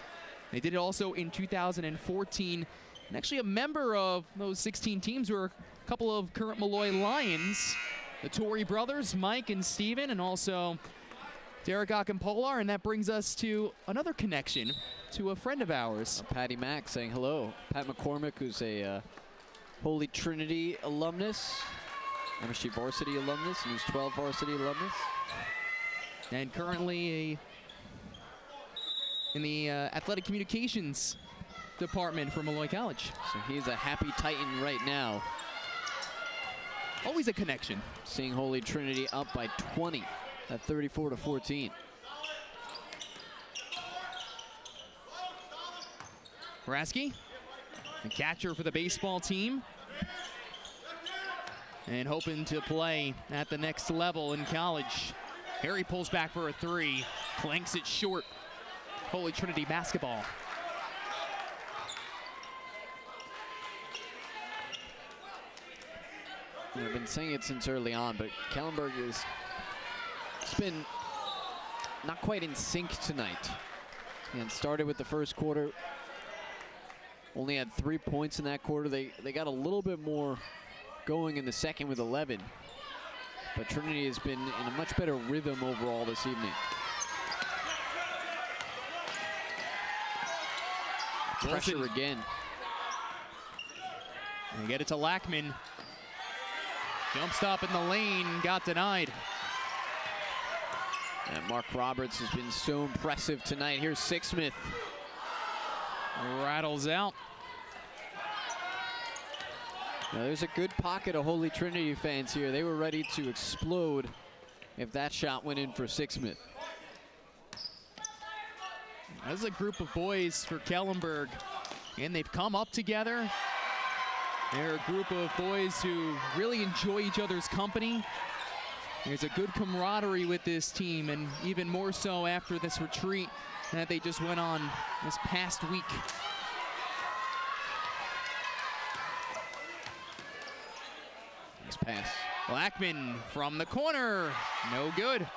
They did it also in 2014. And actually a member of those 16 teams were a couple of current Malloy Lions, the Torrey brothers, Mike and Steven, and also Derek Polar. And that brings us to another connection to a friend of ours. Patty Mack saying hello. Pat McCormick, who's a Holy Trinity alumnus, MSG Varsity alumnus, and who's 12 Varsity alumnus. And currently in the athletic communications department for Malloy College. So he's a happy Titan right now. Always a connection. Seeing Holy Trinity up by 20 at 34-14. Rasky, the catcher for the baseball team, and hoping to play at the next level in college. Harry pulls back for a 3, clanks it short. Holy Trinity basketball. I've been saying it since early on, but Kellenberg it's been not quite in sync tonight. And started with the first quarter. Only had 3 points in that quarter. They got a little bit more going in the second with 11. But Trinity has been in a much better rhythm overall this evening. Pressure again. And get it to Lackman. Jump stop in the lane, got denied. And Mark Roberts has been so impressive tonight. Here's Sixsmith. Rattles out. Now there's a good pocket of Holy Trinity fans here. They were ready to explode if that shot went in for Sixsmith. That's a group of boys for Kellenberg, and they've come up together. They're a group of boys who really enjoy each other's company. There's a good camaraderie with this team, and even more so after this retreat that they just went on this past week. Nice pass. Blackman from the corner, no good.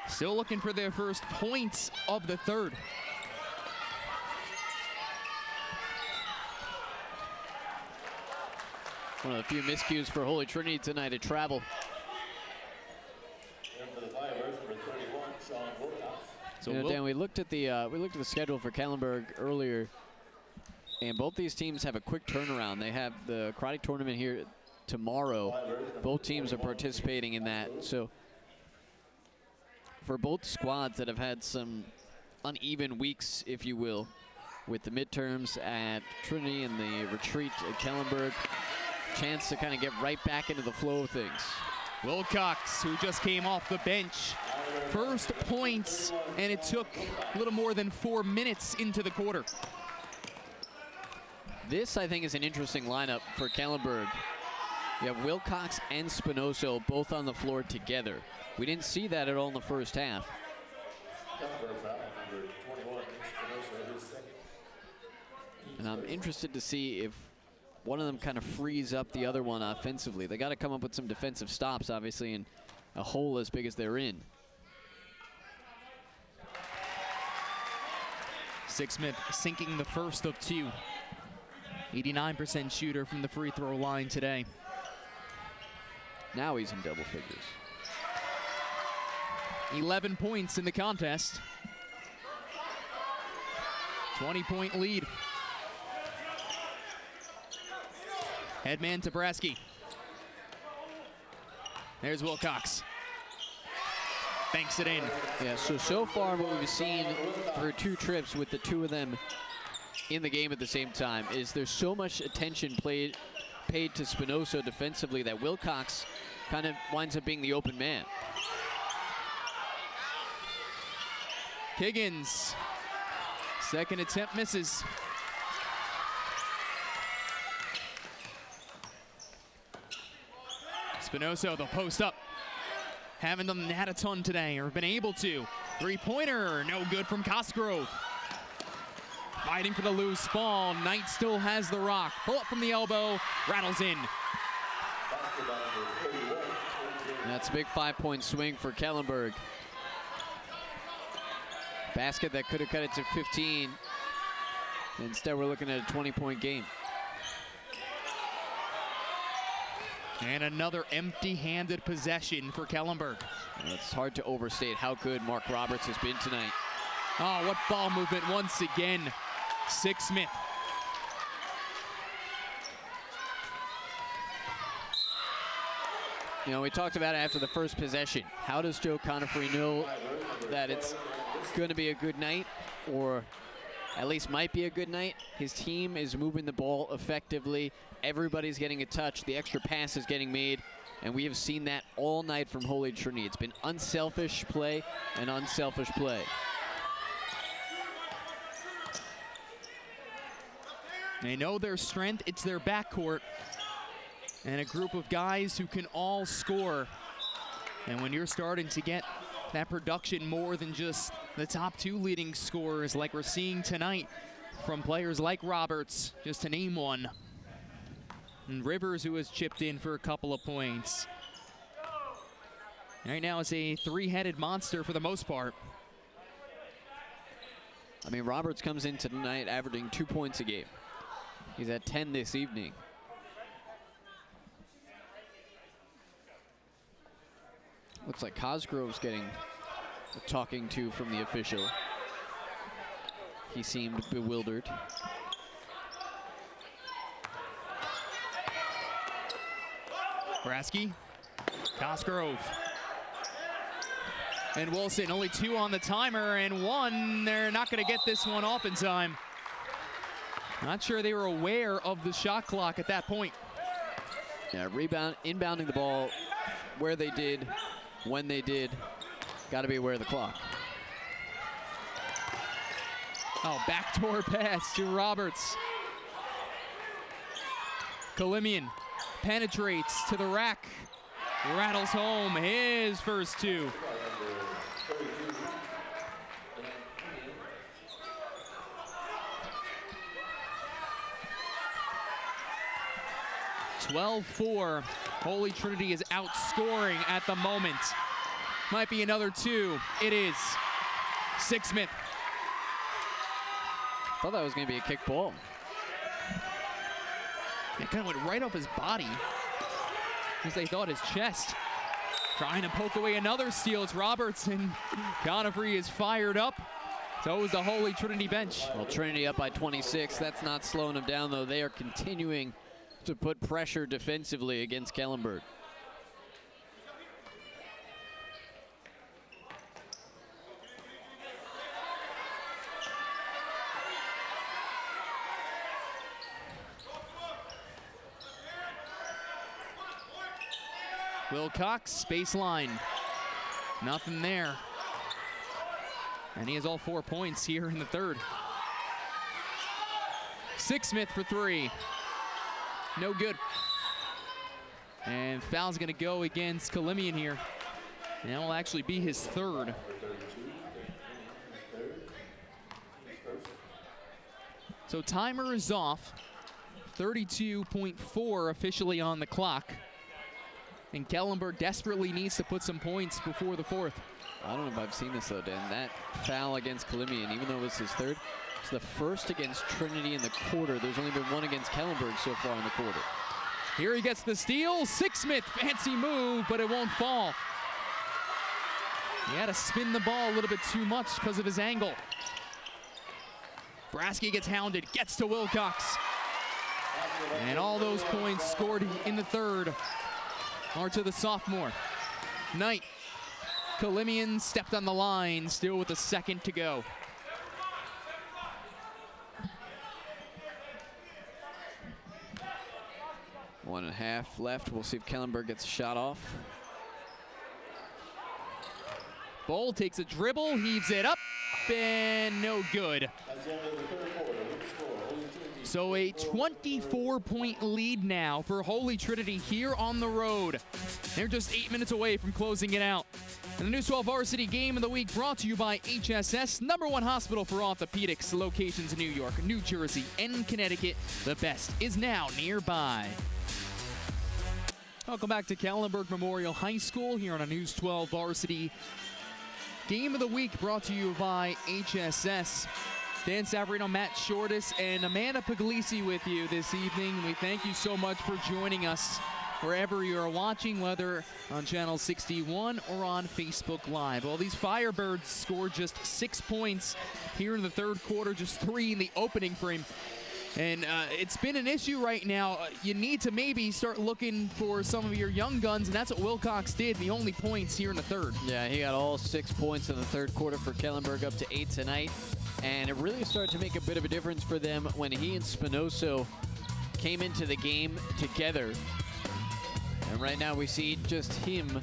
Still looking for their first points of the third. One of the few miscues for Holy Trinity tonight at travel. So Dan, we looked at the schedule for Kellenberg earlier, and both these teams have a quick turnaround. They have the karate tournament here tomorrow. Both teams are participating in that. So for both squads that have had some uneven weeks, if you will, with the midterms at Trinity and the retreat at Kellenberg, chance to kind of get right back into the flow of things. Wilcox, who just came off the bench, first points, and it took a little more than 4 minutes into the quarter. This, I think, is an interesting lineup for Kellenberg. You have Wilcox and Spinoso both on the floor together. We didn't see that at all in the first half. And I'm interested to see if one of them kind of frees up the other one offensively. They got to come up with some defensive stops, obviously, in a hole as big as they're in. Sixsmith sinking the first of two. 89% shooter from the free throw line today. Now he's in double figures. 11 points in the contest. 20-point lead. Headman to Brasky. There's Wilcox. Banks it in. Yeah, so far what we've seen through two trips with the two of them in the game at the same time is there's so much attention paid to Spinoso defensively that Wilcox kind of winds up being the open man. Kiggins. Second attempt misses. Spinoso, they'll post up. Haven't done that a ton today, or been able to. Three-pointer, no good from Cosgrove. Fighting for the loose ball. Knight still has the rock. Pull up from the elbow, rattles in. That's a big 5-point swing for Kellenberg. Basket that could have cut it to 15. Instead, we're looking at a 20-point game. And another empty-handed possession for Kellenberg. It's hard to overstate how good Mark Roberts has been tonight. Oh, what ball movement once again. Sixsmith. You know, we talked about it after the first possession. How does Joe Conifrey know that it's going to be a good night, or at least might be a good night? His team is moving the ball effectively. Everybody's getting a touch. The extra pass is getting made. And we have seen that all night from Holy Trinity. It's been unselfish play and unselfish play. They know their strength. It's their backcourt. And a group of guys who can all score. And when you're starting to get that production more than just the top two leading scorers like we're seeing tonight from players like Roberts, just to name one. And Rivers, who has chipped in for a couple of points. Right now it's a three-headed monster for the most part. I mean, Roberts comes in tonight averaging 2 points a game. He's at 10 this evening. Looks like Cosgrove's getting a talking to from the official. He seemed bewildered. Brasky, Cosgrove. And Wilson, only 2 on the timer, and 1. They're not going to get this one off in time. Not sure they were aware of the shot clock at that point. Yeah, inbounding the ball where they did, when they did. Got to be aware of the clock. Oh, backdoor pass to Roberts. Kellenberg penetrates to the rack. Rattles home his first 2. (12-4). Holy Trinity is outscoring at the moment. Might be another 2. It is. Sixsmith. Thought that was going to be a kick ball. It kind of went right off his body, as they thought his chest. Trying to poke away another steal. It's Roberts, and Conifrey is fired up. So is the Holy Trinity bench. Well, Trinity up by 26. That's not slowing them down, though. They are continuing to put pressure defensively against Kellenberg. Wilcox, baseline. Nothing there. And he has all 4 points here in the third. Sixsmith for 3. No good. And foul's going to go against Kellenberg here. And that will actually be his third. So timer is off. 32.4 officially on the clock. And Kellenberg desperately needs to put some points before the 4th. I don't know if I've seen this, though, Dan. That foul against Kellenberg, even though it was his third, it's the first against Trinity in the quarter. There's only been 1 against Kellenberg so far in the quarter. Here he gets the steal. Sixsmith, fancy move, but it won't fall. He had to spin the ball a little bit too much because of his angle. Brasky gets hounded, gets to Wilcox. And all those points scored in the third are to the sophomore. Knight. Kellenberg stepped on the line, still with a second to go. One and a half left. We'll see if Kellenberg gets a shot off. Bowl takes a dribble, heaves it up, and no good. So a 24-point lead now for Holy Trinity here on the road. They're just 8 minutes away from closing it out. And the News 12 Varsity Game of the Week brought to you by HSS, #1 hospital for orthopedics, locations in New York, New Jersey, and Connecticut. The best is now nearby. Welcome back to Kellenberg Memorial High School here on a News 12 Varsity Game of the Week brought to you by HSS. Dan Savarino, Matt Shortis, and Amanda Puglisi with you this evening. We thank you so much for joining us wherever you are watching, whether on Channel 61 or on Facebook Live. Well, these Firebirds scored just 6 points here in the third quarter, just 3 in the opening frame. And it's been an issue right now. You need to maybe start looking for some of your young guns, and that's what Wilcox did, the only points here in the third. Yeah, he got all 6 points in the third quarter for Kellenberg, up to 8 tonight. And it really started to make a bit of a difference for them when he and Spinoso came into the game together. And right now we see just him,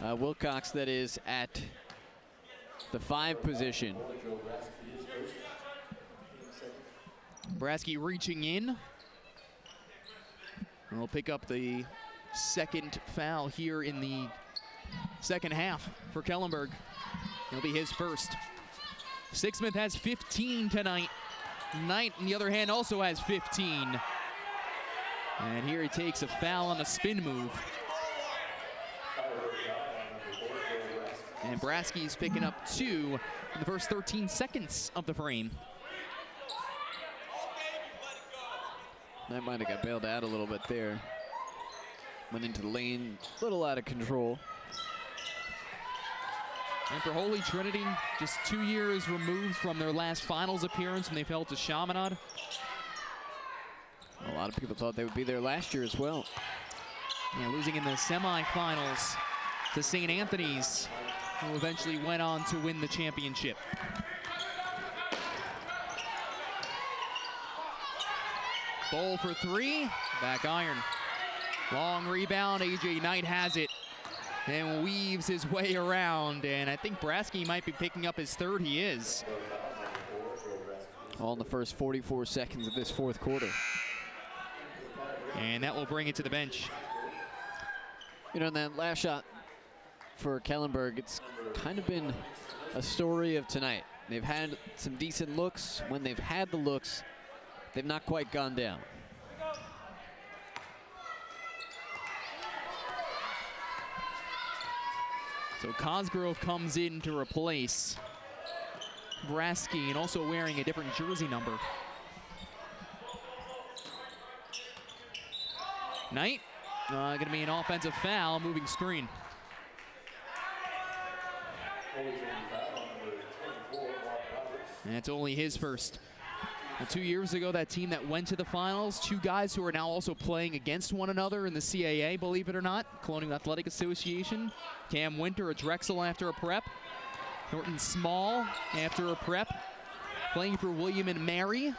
Wilcox, that is at the 5 position. Brasky reaching in. And we'll pick up the second foul here in the second half for Kellenberg. It'll be his first. Sixsmith has 15 tonight. Knight, on the other hand, also has 15. And here he takes a foul on a spin move. And Brasky's picking up 2 in the first 13 seconds of the frame. That might have got bailed out a little bit there. Went into the lane, a little out of control. And for Holy Trinity, just 2 years removed from their last finals appearance when they fell to Chaminade. A lot of people thought they would be there last year as well. Yeah, losing in the semifinals to St. Anthony's who eventually went on to win the championship. Bowl for three, back iron. Long rebound, A.J. Knight has it and weaves his way around, and I think Brasky might be picking up his third. He is. All in the first 44 seconds of this fourth quarter. And that will bring it to the bench. You know, in that last shot for Kellenberg, it's kind of been a story of tonight. They've had some decent looks. When they've had the looks, they've not quite gone down. So Cosgrove comes in to replace Brasky, and also wearing a different jersey number. Knight, going to be an offensive foul, moving screen. And it's only his first. Well, 2 years ago, that team that went to the finals, two guys who are now also playing against one another in the CAA, believe it or not, Colonial Athletic Association. Cam Winter, a Drexel after a prep. Norton Small after a prep, playing for William and Mary.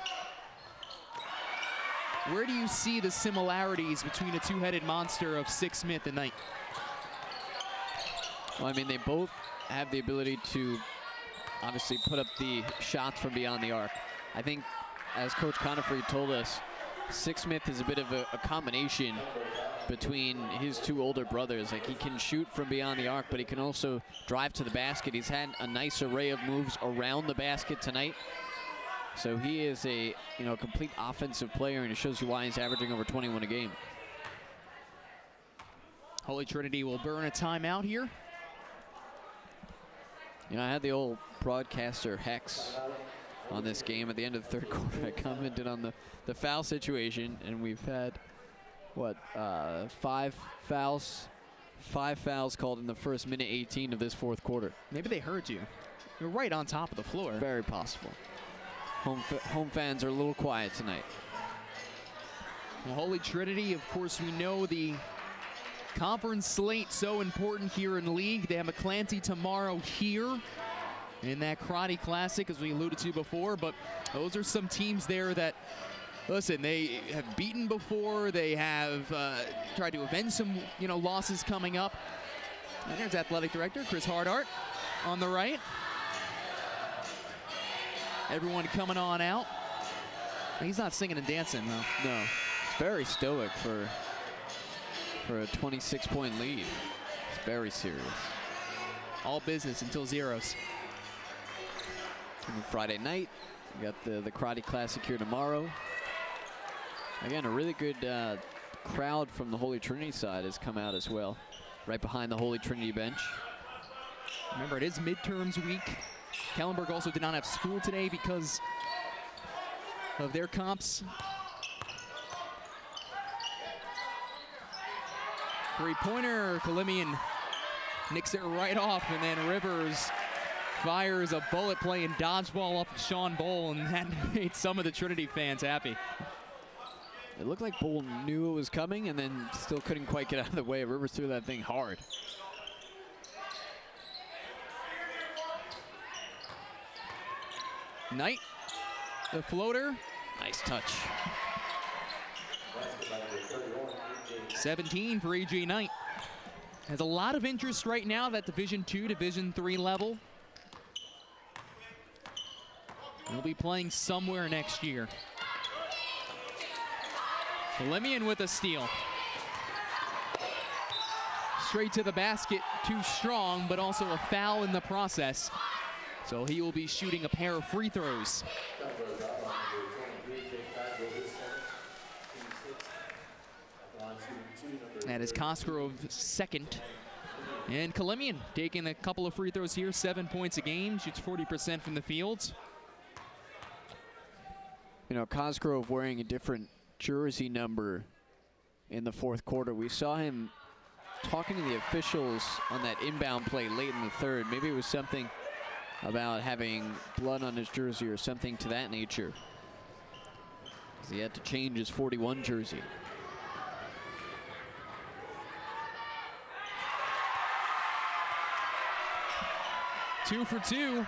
Where do you see the similarities between a two-headed monster of Six Smith and Knight? Well, I mean, they both have the ability to obviously put up the shots from beyond the arc. I think, as Coach Conifrey told us, Six Smith is a bit of a combination between his two older brothers. Like, he can shoot from beyond the arc, but he can also drive to the basket. He's had a nice array of moves around the basket tonight. So he is a complete offensive player, and it shows you why he's averaging over 21 a game. Holy Trinity will burn a timeout here. You know, I had the old broadcaster Hex on this game at the end of the third quarter. I commented on the foul situation, and we've had, what, five fouls called in the first minute 18 of this fourth quarter. Maybe they heard you. You're right on top of the floor. Very possible. Home fans are a little quiet tonight. Well, Holy Trinity, of course, we know the conference slate so important here in league. They have McClancy tomorrow here in that Karate Classic, as we alluded to before, but those are some teams there that, listen, they have beaten before. They have tried to avenge some, losses coming up. And there's Athletic Director Chris Hardart on the right. Everyone coming on out. He's not singing and dancing, though. No, it's very stoic for a 26-point lead. It's very serious. All business until zeros. And Friday night, we got the Karate Classic here tomorrow. Again, a really good crowd from the Holy Trinity side has come out as well, right behind the Holy Trinity bench. Remember, it is midterms week. Kellenberg also did not have school today because of their comps. Three-pointer, Kalimian nicks it right off, and then Rivers fires a bullet playing dodgeball off of Sean Bowl, and that made some of the Trinity fans happy. It looked like Bowl knew it was coming and then still couldn't quite get out of the way. Rivers threw that thing hard. Knight, the floater. Nice touch. 17 for A.J. Knight. Has a lot of interest right now at that Division II, Division III level. He'll be playing somewhere next year. Kalimian with a steal. Straight to the basket, too strong, but also a foul in the process. So he will be shooting a pair of free throws. That is Cosgrove's second. And Kalimian taking a couple of free throws here, 7 points a game, shoots 40% from the field. You know, Cosgrove wearing a different jersey number in the fourth quarter. We saw him talking to the officials on that inbound play late in the third. Maybe it was something about having blood on his jersey or something to that nature. He had to change his 41 jersey. 2 for 2.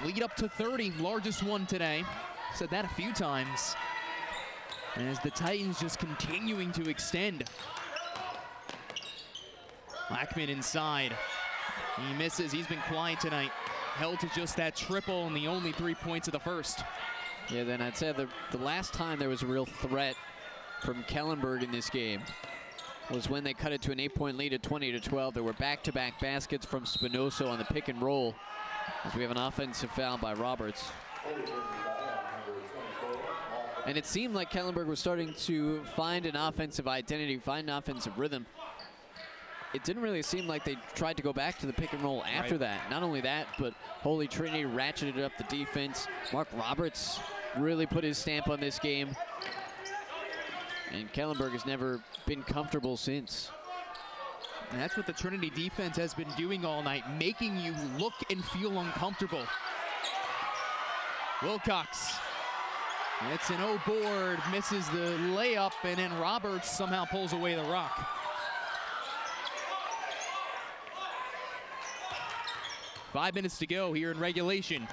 Lead up to 30, largest one today. Said that a few times. As the Titans just continuing to extend. Blackman inside. He misses. He's been quiet tonight. Held to just that triple and the only 3 points of the first. Yeah, then I'd say the last time there was a real threat from Kellenberg in this game was when they cut it to an 8-point lead at 20-12. There were back-to-back baskets from Spinoso on the pick and roll as we have an offensive foul by Roberts. And it seemed like Kellenberg was starting to find an offensive identity, find an offensive rhythm. It didn't really seem like they tried to go back to the pick and roll after that. Not only that, but Holy Trinity ratcheted up the defense. Mark Roberts really put his stamp on this game. And Kellenberg has never been comfortable since. And that's what the Trinity defense has been doing all night, making you look and feel uncomfortable. Wilcox. It's an O board, misses the layup, and then Roberts somehow pulls away the rock. Five minutes to go here in regulation.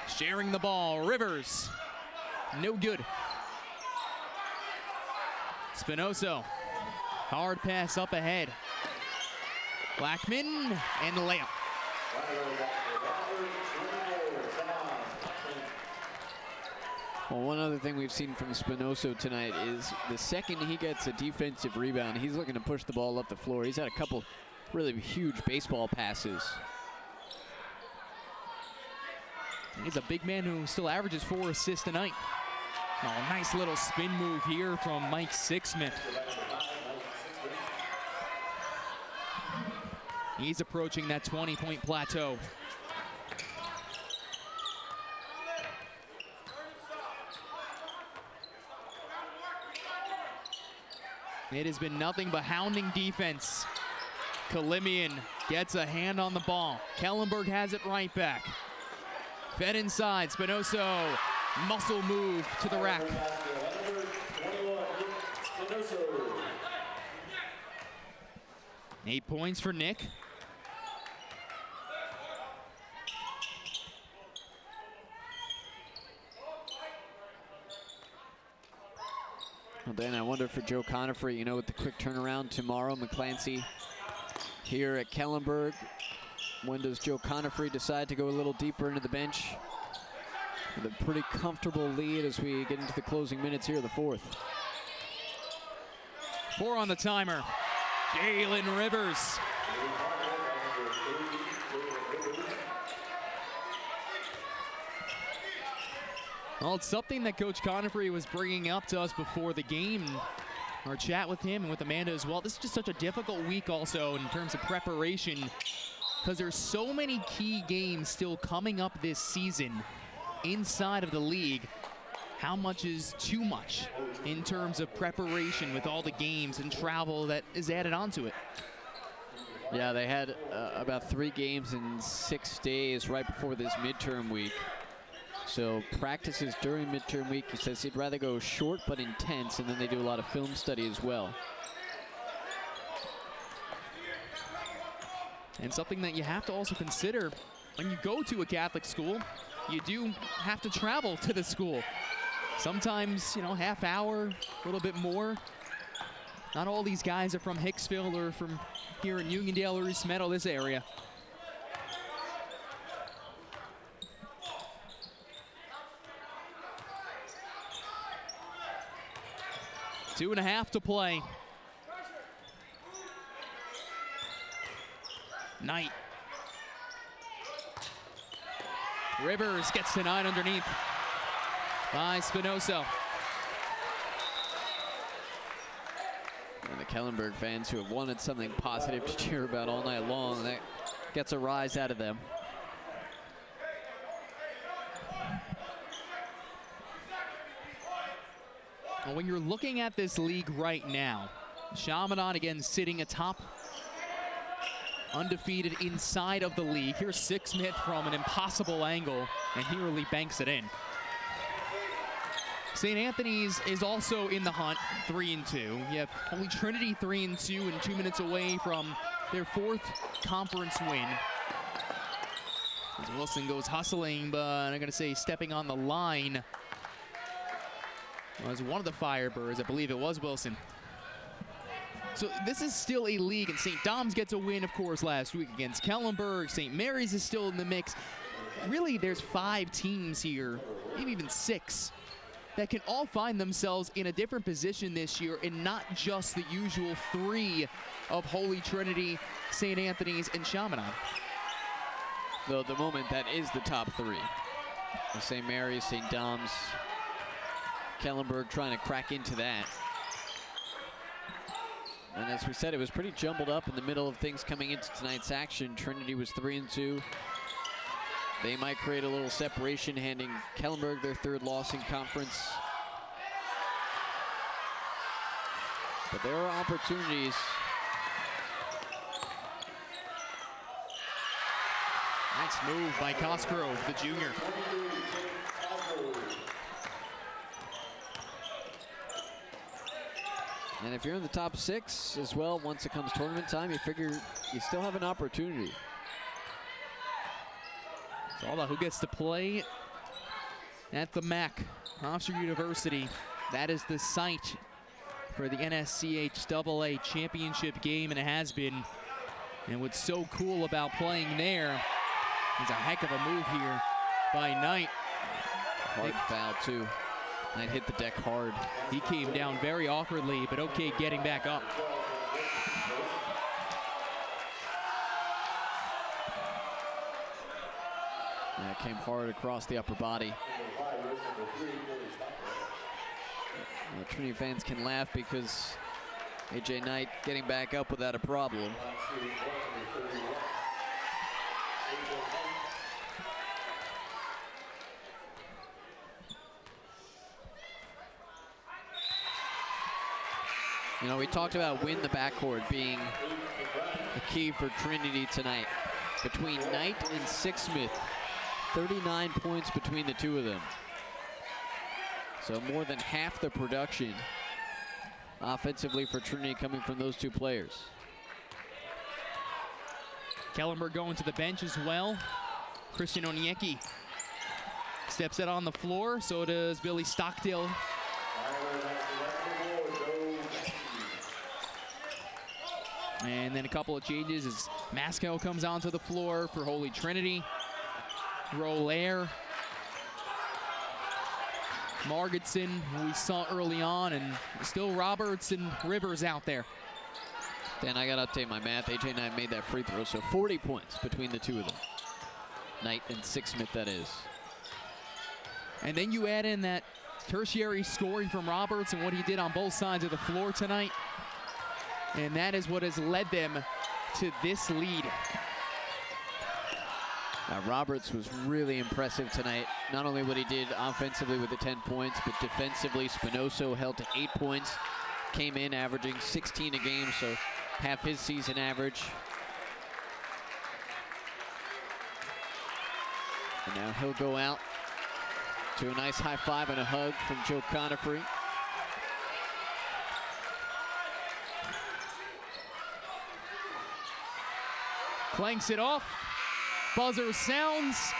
Sharing the ball, Rivers. No good. Spinoso. Hard pass up ahead. Blackman and the layup. Well, one other thing we've seen from Spinoso tonight is the second he gets a defensive rebound, he's looking to push the ball up the floor. He's had a couple really huge baseball passes. He's a big man who still averages 4 assists tonight. Oh, nice little spin move here from Mike Sixsmith. He's approaching that 20-point plateau. It has been nothing but hounding defense. Kalimian gets a hand on the ball. Kellenberg has it right back. Fed inside, Spinoso, muscle move to the rack. Eight points for Nick. Well, Dan, I wonder for Joe Conifrey, you know, with the quick turnaround tomorrow, McClancy here at Kellenberg. When does Joe Conifrey decide to go a little deeper into the bench? With a pretty comfortable lead as we get into the closing minutes here of the fourth. 4 on the timer. Jalen Rivers. Well, it's something that Coach Conifrey was bringing up to us before the game. Our chat with him and with Amanda as well. This is just such a difficult week also in terms of preparation, because there's so many key games still coming up this season inside of the league. How much is too much in terms of preparation with all the games and travel that is added onto it? Yeah, they had about 3 games in 6 days right before this midterm week. So practices during midterm week, he says he'd rather go short but intense, and then they do a lot of film study as well. And something that you have to also consider when you go to a Catholic school, you do have to travel to the school. Sometimes, you know, half hour, a little bit more. Not all these guys are from Hicksville or from here in Uniondale or East Meadow, this area. Two and a half to play. Knight. Rivers gets denied underneath by Spinoso. And the Kellenberg fans who have wanted something positive to cheer about all night long, that gets a rise out of them. Well, when you're looking at this league right now, Chaminade again sitting atop, undefeated inside of the league. Here's Sixsmith from an impossible angle, and he really banks it in. St. Anthony's is also in the hunt, 3-2. You have Holy Trinity 3-2 and 2 minutes away from their 4th conference win. As Wilson goes hustling, but I'm going to say stepping on the line was one of the Firebirds. I believe it was Wilson. So this is still a league, and St. Dom's gets a win, of course, last week against Kellenberg. St. Mary's is still in the mix. Really, there's 5 teams here, maybe even 6, that can all find themselves in a different position this year, and not just the usual 3 of Holy Trinity, St. Anthony's, and Chaminade. Though at the moment, that is the top 3. St. Mary's, St. Dom's, Kellenberg trying to crack into that. And as we said, it was pretty jumbled up in the middle of things coming into tonight's action. Trinity was 3-2. They might create a little separation, handing Kellenberg their 3rd loss in conference. But there are opportunities. Nice move by Cosgrove, the junior. And if you're in the top 6 as well, once it comes tournament time, you figure you still have an opportunity. It's all about who gets to play at the MAC, Hofstra University. That is the site for the NSCH AA championship game, and it has been. And what's so cool about playing there is a heck of a move here by Knight. Hard foul, too. Knight hit the deck hard. He came down very awkwardly, but okay getting back up. Yeah, it came hard across the upper body. Well, Trinity fans can laugh because A.J. Knight getting back up without a problem. You know, we talked about win the backcourt being the key for Trinity tonight. Between Knight and Sixsmith, 39 points between the 2 of them. So more than half the production offensively for Trinity coming from those 2 players. Kellenberg going to the bench as well. Christian Onyeki steps it on the floor, so does Billy Stockdale. And then a couple of changes as Masco comes onto the floor for Holy Trinity. Rollaire. Margetson, who we saw early on, and still Roberts and Rivers out there. Dan, I got to update my math. A.J. Knight made that free throw, so 40 points between the 2 of them. Knight and Sixsmith, that is. And then you add in that tertiary scoring from Roberts and what he did on both sides of the floor tonight. And that is what has led them to this lead. Roberts was really impressive tonight. Not only what he did offensively with the 10 points, but defensively, Spinoso held to 8 points. Came in averaging 16 a game, so half his season average. And now he'll go out to a nice high five and a hug from Joe Conifrey. Clanks it off. Buzzer sounds.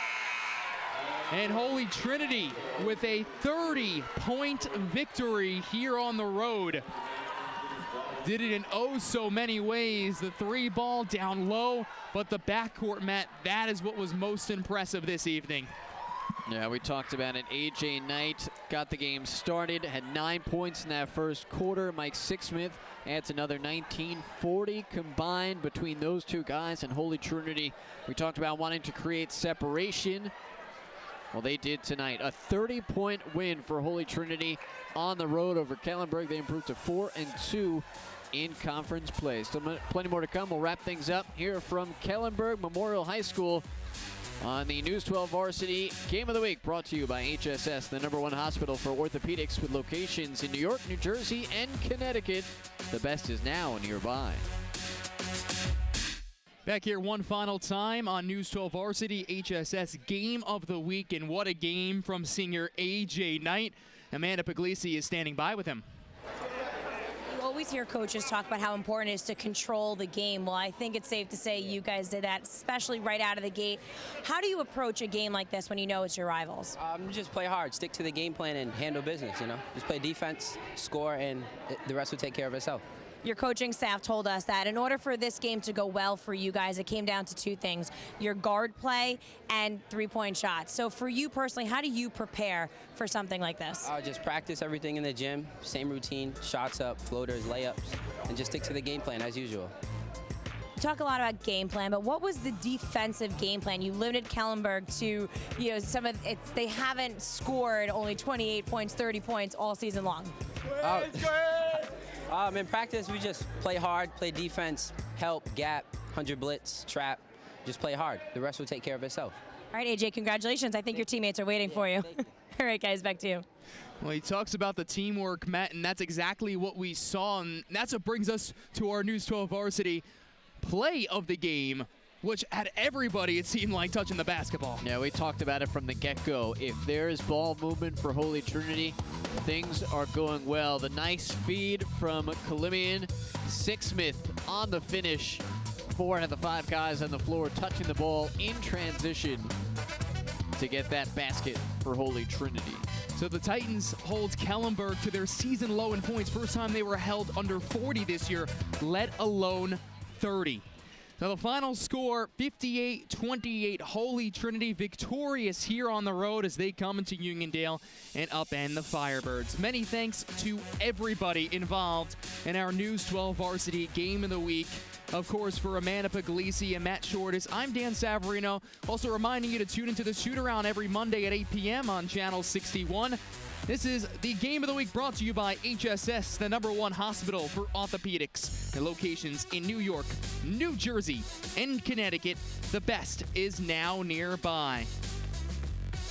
And Holy Trinity with a 30-point victory here on the road. Did it in oh so many ways. The 3-ball down low, but the backcourt, Matt, that is what was most impressive this evening. Yeah, we talked about it. A.J. Knight got the game started, had 9 points in that first quarter. Mike Sixsmith adds another 19, 40 combined between those 2 guys and Holy Trinity. We talked about wanting to create separation. Well, they did tonight. A 30-point win for Holy Trinity on the road over Kellenberg. They improved to 4-2 in conference play. Still plenty more to come. We'll wrap things up here from Kellenberg Memorial High School on the News 12 Varsity Game of the Week, brought to you by HSS, the #1 hospital for orthopedics with locations in New York, New Jersey, and Connecticut. The best is now nearby. Back here one final time on News 12 Varsity HSS Game of the Week, and what a game from senior A.J. Knight. Amanda Puglisi is standing by with him. You always hear coaches talk about how important it is to control the game. Well, I think it's safe to say you guys did that, especially right out of the gate. How do you approach a game like this when you know it's your rivals? Just play hard, stick to the game plan, and handle business, you know. Just play defense, score, and the rest will take care of itself. Your coaching staff told us that in order for this game to go well for you guys, it came down to two things: your guard play and three-point shots. So for you personally, how do you prepare for something like this? Just practice everything in the gym, same routine, shots up, floaters, layups, and just stick to the game plan as usual. You talk a lot about game plan, but what was the defensive game plan? You limited Kellenberg to, they haven't scored only 28 points, 30 points all season long. In practice, we just play hard, play defense, help, gap, 100 blitz, trap. Just play hard. The rest will take care of itself. All right, AJ, congratulations. I think your teammates are waiting for you. All right, guys, back to you. Well, he talks about the teamwork, Matt, and that's exactly what we saw. And that's what brings us to our News 12 Varsity play of the game, which had everybody, it seemed like, touching the basketball. Yeah, we talked about it from the get-go. If there is ball movement for Holy Trinity, things are going well. The nice feed from Kalimian. Sixsmith on the finish. 4 out of the 5 guys on the floor touching the ball in transition to get that basket for Holy Trinity. So the Titans hold Kellenberg to their season low in points. First time they were held under 40 this year, let alone 30. Now the final score, 58-28, Holy Trinity victorious here on the road as they come into Uniondale and upend the Firebirds. Many thanks to everybody involved in our News 12 Varsity Game of the Week. Of course, for Amanda Puglisi and Matt Shortis, I'm Dan Savarino. Also reminding you to tune into the shoot-around every Monday at 8 p.m. on Channel 61. This is the Game of the Week brought to you by HSS, the #1 hospital for orthopedics. Their locations in New York, New Jersey, and Connecticut. The best is now nearby.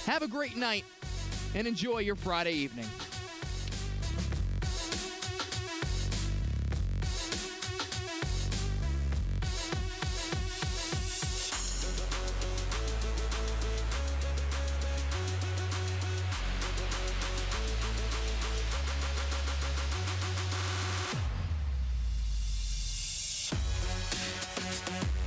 Have a great night and enjoy your Friday evening.